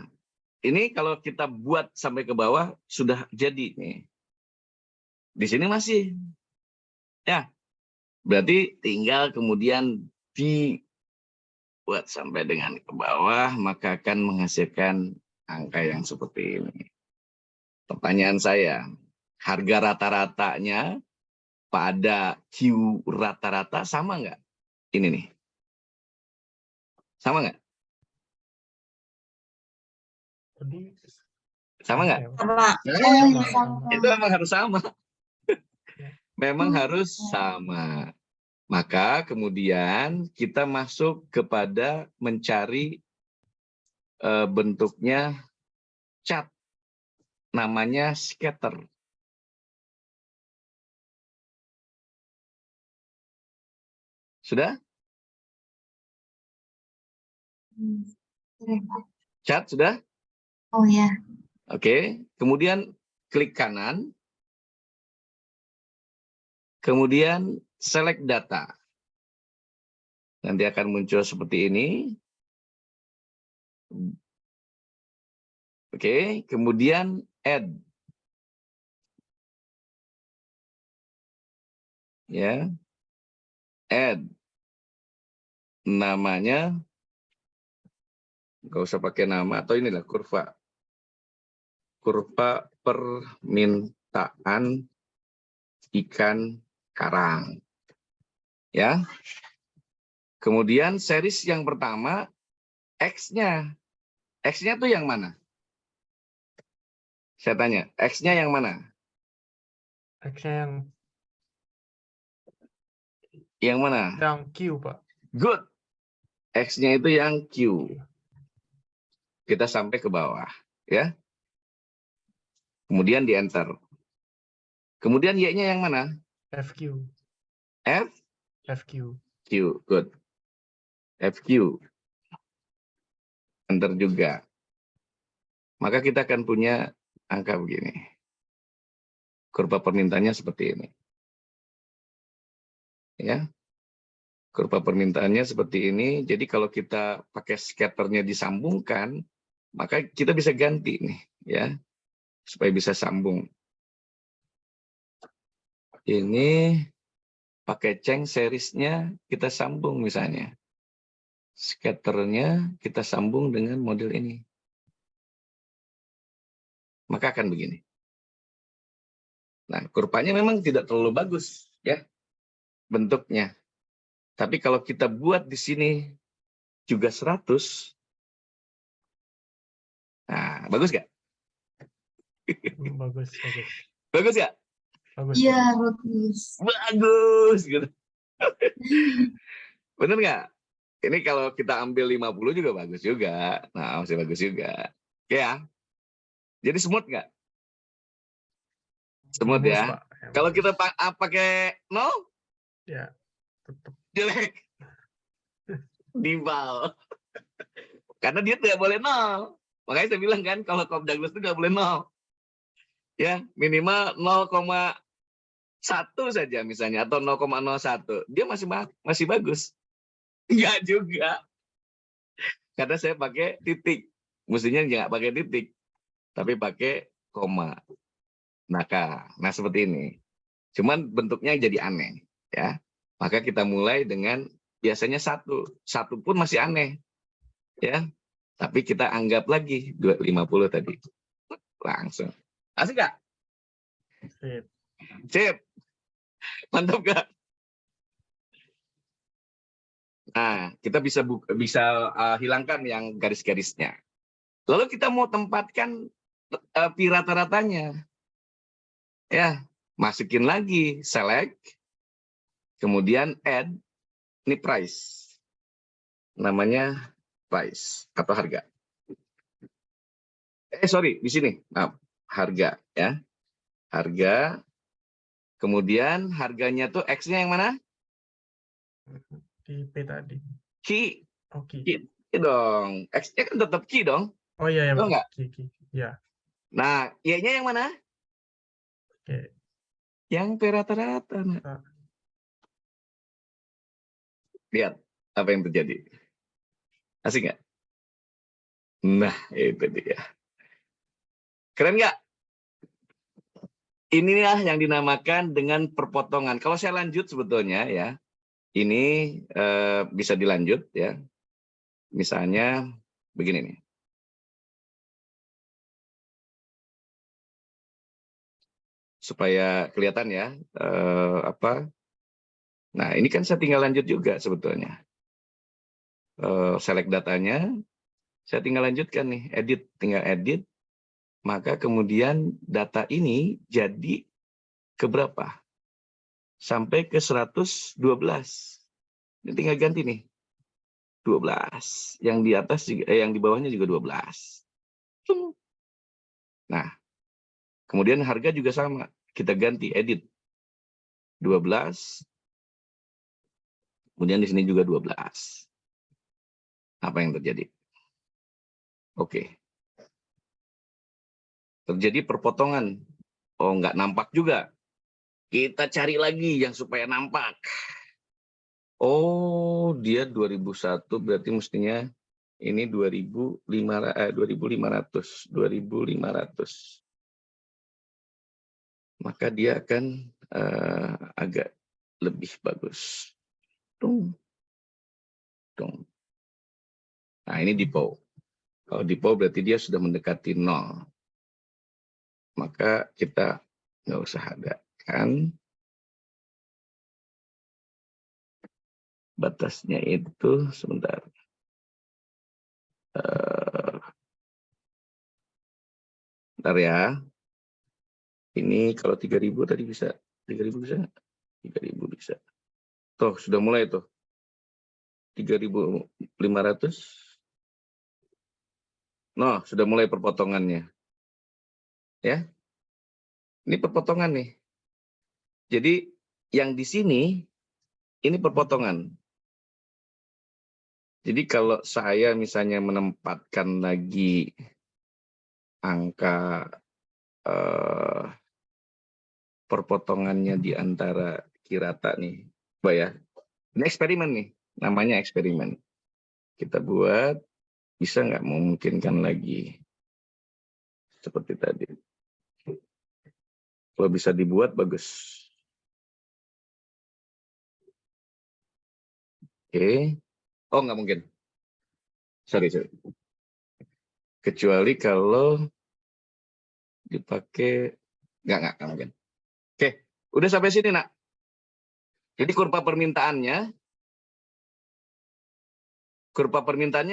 Ini kalau kita buat sampai ke bawah sudah jadi nih. Di sini masih Ya, berarti tinggal kemudian dibuat sampai dengan ke bawah, maka akan menghasilkan angka yang seperti ini. Pertanyaan saya, harga rata-ratanya pada Q rata-rata sama nggak? Ini nih. Sama nggak? Tadi Sama nggak? ya, Pak? Sama. Oh, Sama. Itu memang harus sama. Ya. Memang harus sama. Maka kemudian kita masuk kepada mencari bentuknya cat. Namanya scatter. Sudah? Keren, Pak. Cat sudah? Oh ya. Oke. Kemudian klik kanan. Kemudian select data. Nanti akan muncul seperti ini. Oke. Kemudian add. Ya. Add. Namanya. Nggak usah pakai nama. Atau inilah kurva. Kurva permintaan ikan karang. Ya. Kemudian series yang pertama X-nya. X-nya tuh yang mana? Saya tanya, X-nya yang mana? X-nya Yang mana? yang Q, Pak. Good. X-nya itu yang Q. Kita sampai ke bawah, ya. Kemudian di enter. Kemudian Y-nya yang mana? FQ. F, FQ. Q. Good. FQ. Enter juga. Maka kita akan punya angka begini. Kurva permintaannya seperti ini. Ya. Kurva permintaannya seperti ini. Jadi kalau kita pakai scatternya disambungkan, maka kita bisa ganti nih, ya, supaya bisa sambung. Ini pakai Cheng seriesnya kita sambung misalnya. Scatternya kita sambung dengan model ini. Maka akan begini. Nah, kurvanya memang tidak terlalu bagus, ya, bentuknya. Tapi kalau kita buat di sini juga 100, nah, bagus nggak? Bagus, bagus. Bagus nggak? Bagus. Iya, bagus. Bagus, gitu. Bener nggak? Ini kalau kita ambil 50 juga bagus juga. Nah, masih bagus juga. Oke ya. Jadi smooth nggak? Smooth Bagus, ya. Pak. Ya, Kalau bagus. kita pakai 0, Ya, tetap. jelek. Dibal. Karena dia tidak boleh 0. Makanya saya bilang kan, kalau Cobb Douglas itu nggak boleh 0. Ya, minimal 0,1 saja misalnya, atau 0,01. Dia masih bagus. Enggak juga. Karena saya pakai titik. Mestinya nggak pakai titik. Tapi pakai koma. Nah, seperti ini. Cuman bentuknya jadi aneh, ya. Maka kita mulai dengan biasanya 1. 1 pun masih aneh, ya. Tapi kita anggap lagi 250 tadi. Langsung. Asik nggak? Sip. Sip. Mantap nggak? Nah, kita bisa hilangkan yang garis-garisnya. Lalu kita mau tempatkan pi rata-ratanya. Ya, masukin lagi select, kemudian add, ini price. Namanya price atau harga. Sorry, di sini. Nah, harga ya. Harga. Kemudian harganya tuh X-nya yang mana? Di P tadi. Key. Oke. Key dong. X-nya kan tetap key dong. Oh iya, ya, Tahu nggak? Ya. Nah, Y-nya yang mana? Oke. Yang P rata-rata. Nah. Lihat apa yang terjadi. Asik nggak? Nah, itu dia. Keren nggak? inilah yang dinamakan dengan perpotongan. Kalau saya lanjut sebetulnya ya, ini bisa dilanjut ya. Misalnya begini nih. Supaya kelihatan ya apa. Nah, ini kan saya tinggal lanjut juga sebetulnya. Select datanya, saya tinggal lanjutkan nih, edit, tinggal edit. Maka kemudian data ini jadi ke berapa? Sampai ke 112. Ini tinggal ganti nih. 12. Yang di atas juga, yang di bawahnya juga 12. Nah, kemudian harga juga sama. Kita ganti edit. 12. Kemudian di sini juga 12. Apa yang terjadi? Oke. Terjadi perpotongan. Oh, nggak nampak juga. Kita cari lagi yang supaya nampak. Oh, dia 2001 berarti mestinya ini 2500. Maka dia akan agak lebih bagus. Nah, ini depo. Kalau depo berarti dia sudah mendekati 0. Maka kita nggak usah ada kan. Batasnya itu sebentar. Bentar ya. Ini kalau 3000 tadi bisa. 3000 bisa nggak? 3000 bisa. Tuh, sudah mulai tuh. 3500. Nah, sudah mulai perpotongannya. Ya. Ini perpotongan nih. Jadi yang di sini ini perpotongan. Jadi kalau saya misalnya menempatkan lagi angka perpotongannya di antara kirata nih, Mbak ya. Ini eksperimen nih, namanya eksperimen. Kita buat, bisa nggak memungkinkan lagi seperti tadi. Kalau bisa dibuat, bagus. Oke. Oh, nggak mungkin. Sorry. Kecuali kalau dipakai, nggak mungkin. Oke, udah sampai sini, Nak. Jadi kurva permintaannya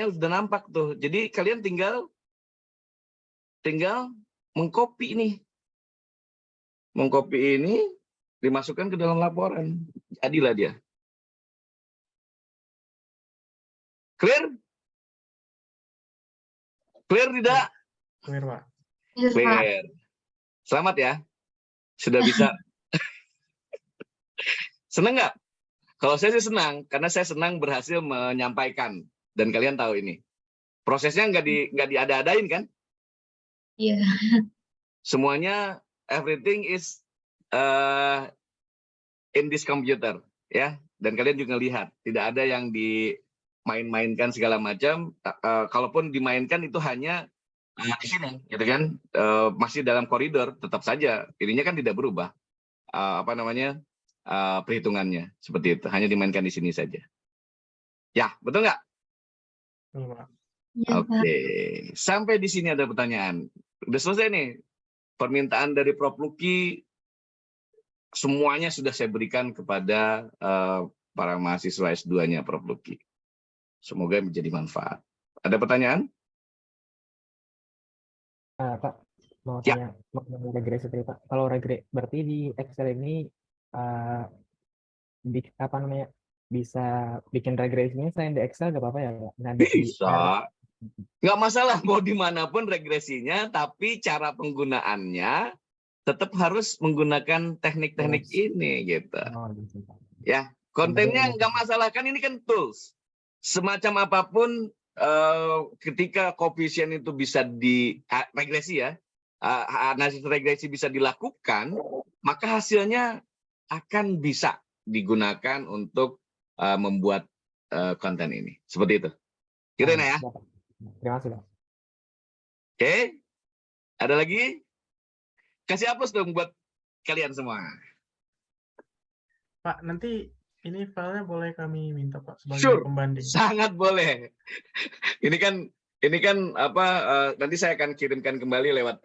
sudah nampak tuh. Jadi kalian tinggal mengcopy nih. Mengcopy ini dimasukkan ke dalam laporan. Jadilah dia. Clear? Clear tidak? Clear, Pak. Iya, Pak. Clear. Selamat ya. Sudah bisa. Senang nggak? Kalau saya sih senang, karena saya senang berhasil menyampaikan. Dan kalian tahu ini. Prosesnya nggak diada-adain kan? Iya. Semuanya, everything is in this computer. Ya. Dan kalian juga lihat, tidak ada yang dimain-mainkan segala macam. Kalaupun dimainkan itu hanya di sini, gitu kan? Masih dalam koridor, tetap saja. Ininya kan tidak berubah. Perhitungannya seperti itu, hanya dimainkan di sini saja. Ya, betul nggak? Iya, Pak. Oke, sampai di sini ada pertanyaan. Udah selesai nih. Permintaan dari Prof. Lucky semuanya sudah saya berikan kepada para mahasiswa S2-nya Prof. Lucky. Semoga menjadi manfaat. Ada pertanyaan? Pak, mau Ya. tanya mengenai regresi tadi, Pak. Kalau berarti di Excel ini bisa bikin regresinya selain di Excel nggak apa-apa ya, Pak? Nah, Bisa. Nggak masalah mau dimanapun regresinya, tapi cara penggunaannya tetap harus menggunakan teknik-teknik ini gitu. Oh, gitu, Pak. Ya, kontennya nggak masalah, kan ini kan tools. Semacam apapun ketika koefisien itu bisa regresi ya, analisis regresi bisa dilakukan, maka hasilnya akan bisa digunakan untuk membuat konten ini. Seperti itu. Kira-kira ya. Terima kasih, Pak. Oke. Ada lagi? Kasih hapus dong buat kalian semua. Pak, nanti ini filenya boleh kami minta Pak sebagai Sure, pembanding. sangat boleh. Ini kan apa nanti saya akan kirimkan kembali lewat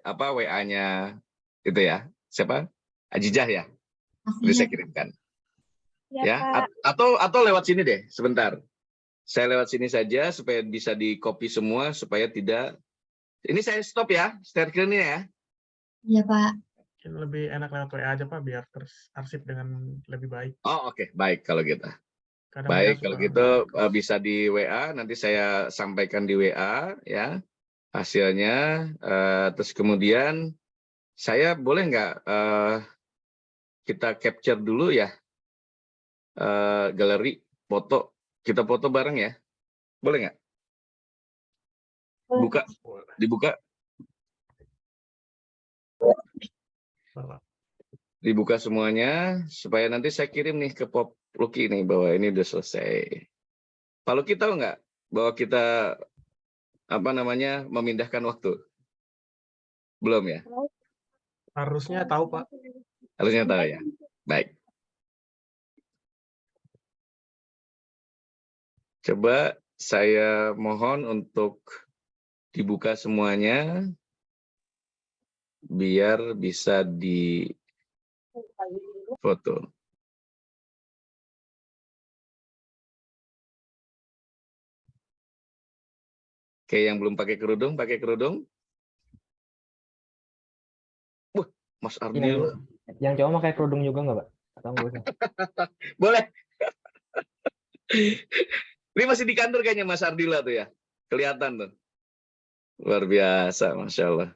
apa WA-nya itu ya. Siapa? Ajijah ya. Nanti saya kirimkan. Ya, atau lewat sini deh, sebentar. Saya lewat sini saja supaya bisa di-copy semua supaya tidak. Ini saya stop ya, share screen-nya ya. Iya, Pak. Mungkin lebih enak lewat WA aja Pak biar terarsip dengan lebih baik. Oh, oke, baik kalau gitu. Kadang Baik, WA kalau suka- gitu bisa di WA, nanti saya sampaikan di WA ya hasilnya. Terus kemudian saya boleh nggak kita capture dulu ya galeri foto, kita foto bareng ya, boleh nggak? Buka, dibuka, Bapak. dibuka semuanya supaya nanti saya kirim nih ke Pop Lucky nih bahwa ini udah selesai. Pak Lucky tahu nggak bahwa kita apa namanya memindahkan waktu? Belum ya? Harusnya tahu Pak. Harusnya tahu ya. Baik. Coba saya mohon untuk dibuka semuanya biar bisa difoto. Oke, yang belum pakai kerudung, pakai kerudung. Mas Ardil. Yang cowok pakai kerudung juga nggak, Pak? Atau nggak usah? Boleh. Ini masih di kantor kayaknya Mas Ardila tuh ya. Kelihatan tuh. Luar biasa, Masya Allah.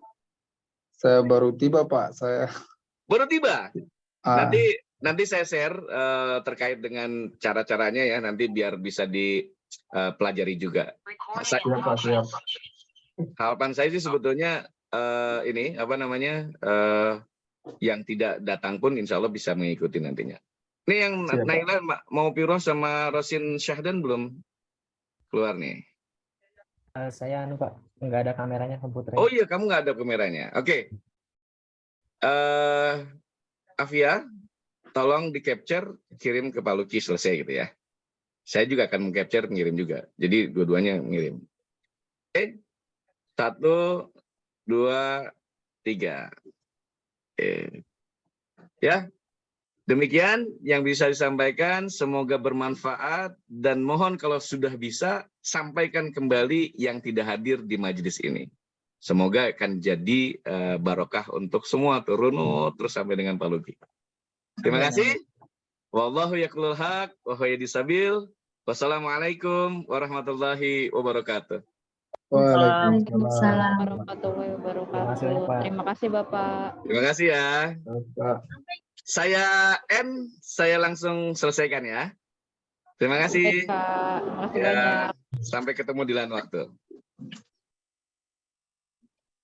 Saya baru tiba, Pak. Saya Baru tiba. ah, Nanti saya share terkait dengan cara-caranya ya. Nanti biar bisa dipelajari juga. siap, Pak, siap. Harapan saya sih sebetulnya ini apa namanya yang tidak datang pun insya Allah bisa mengikuti nantinya. Ini yang Siap, Pak. Naila mau Piro sama Rosin Syahdan belum keluar nih? Saya Pak, nggak ada kameranya komputernya. Oh iya, kamu nggak ada kameranya. Oke. Afia, tolong di capture, kirim ke Pak Lucky selesai gitu ya. Saya juga akan meng-capture, ngirim juga. Jadi dua-duanya ngirim. Oke. 1, 2, 3. Oke. Ya. Demikian yang bisa disampaikan, semoga bermanfaat dan mohon kalau sudah bisa sampaikan kembali yang tidak hadir di majelis ini. Semoga akan jadi barokah untuk semua turun terus sampai dengan Pak Lucky. Terima kasih. Wallahu yaqulul haq wa huwa yahdis sabil. Wassalamualaikum warahmatullahi wabarakatuh. Waalaikumsalam. Warahmatullahi Terima kasih, wabarakatuh. Pak. Terima kasih Bapak. Terima kasih ya. Pak. Saya langsung selesaikan ya. Terima kasih. Baik, Kak. Terima kasih Ya, banyak. sampai ketemu di lain waktu.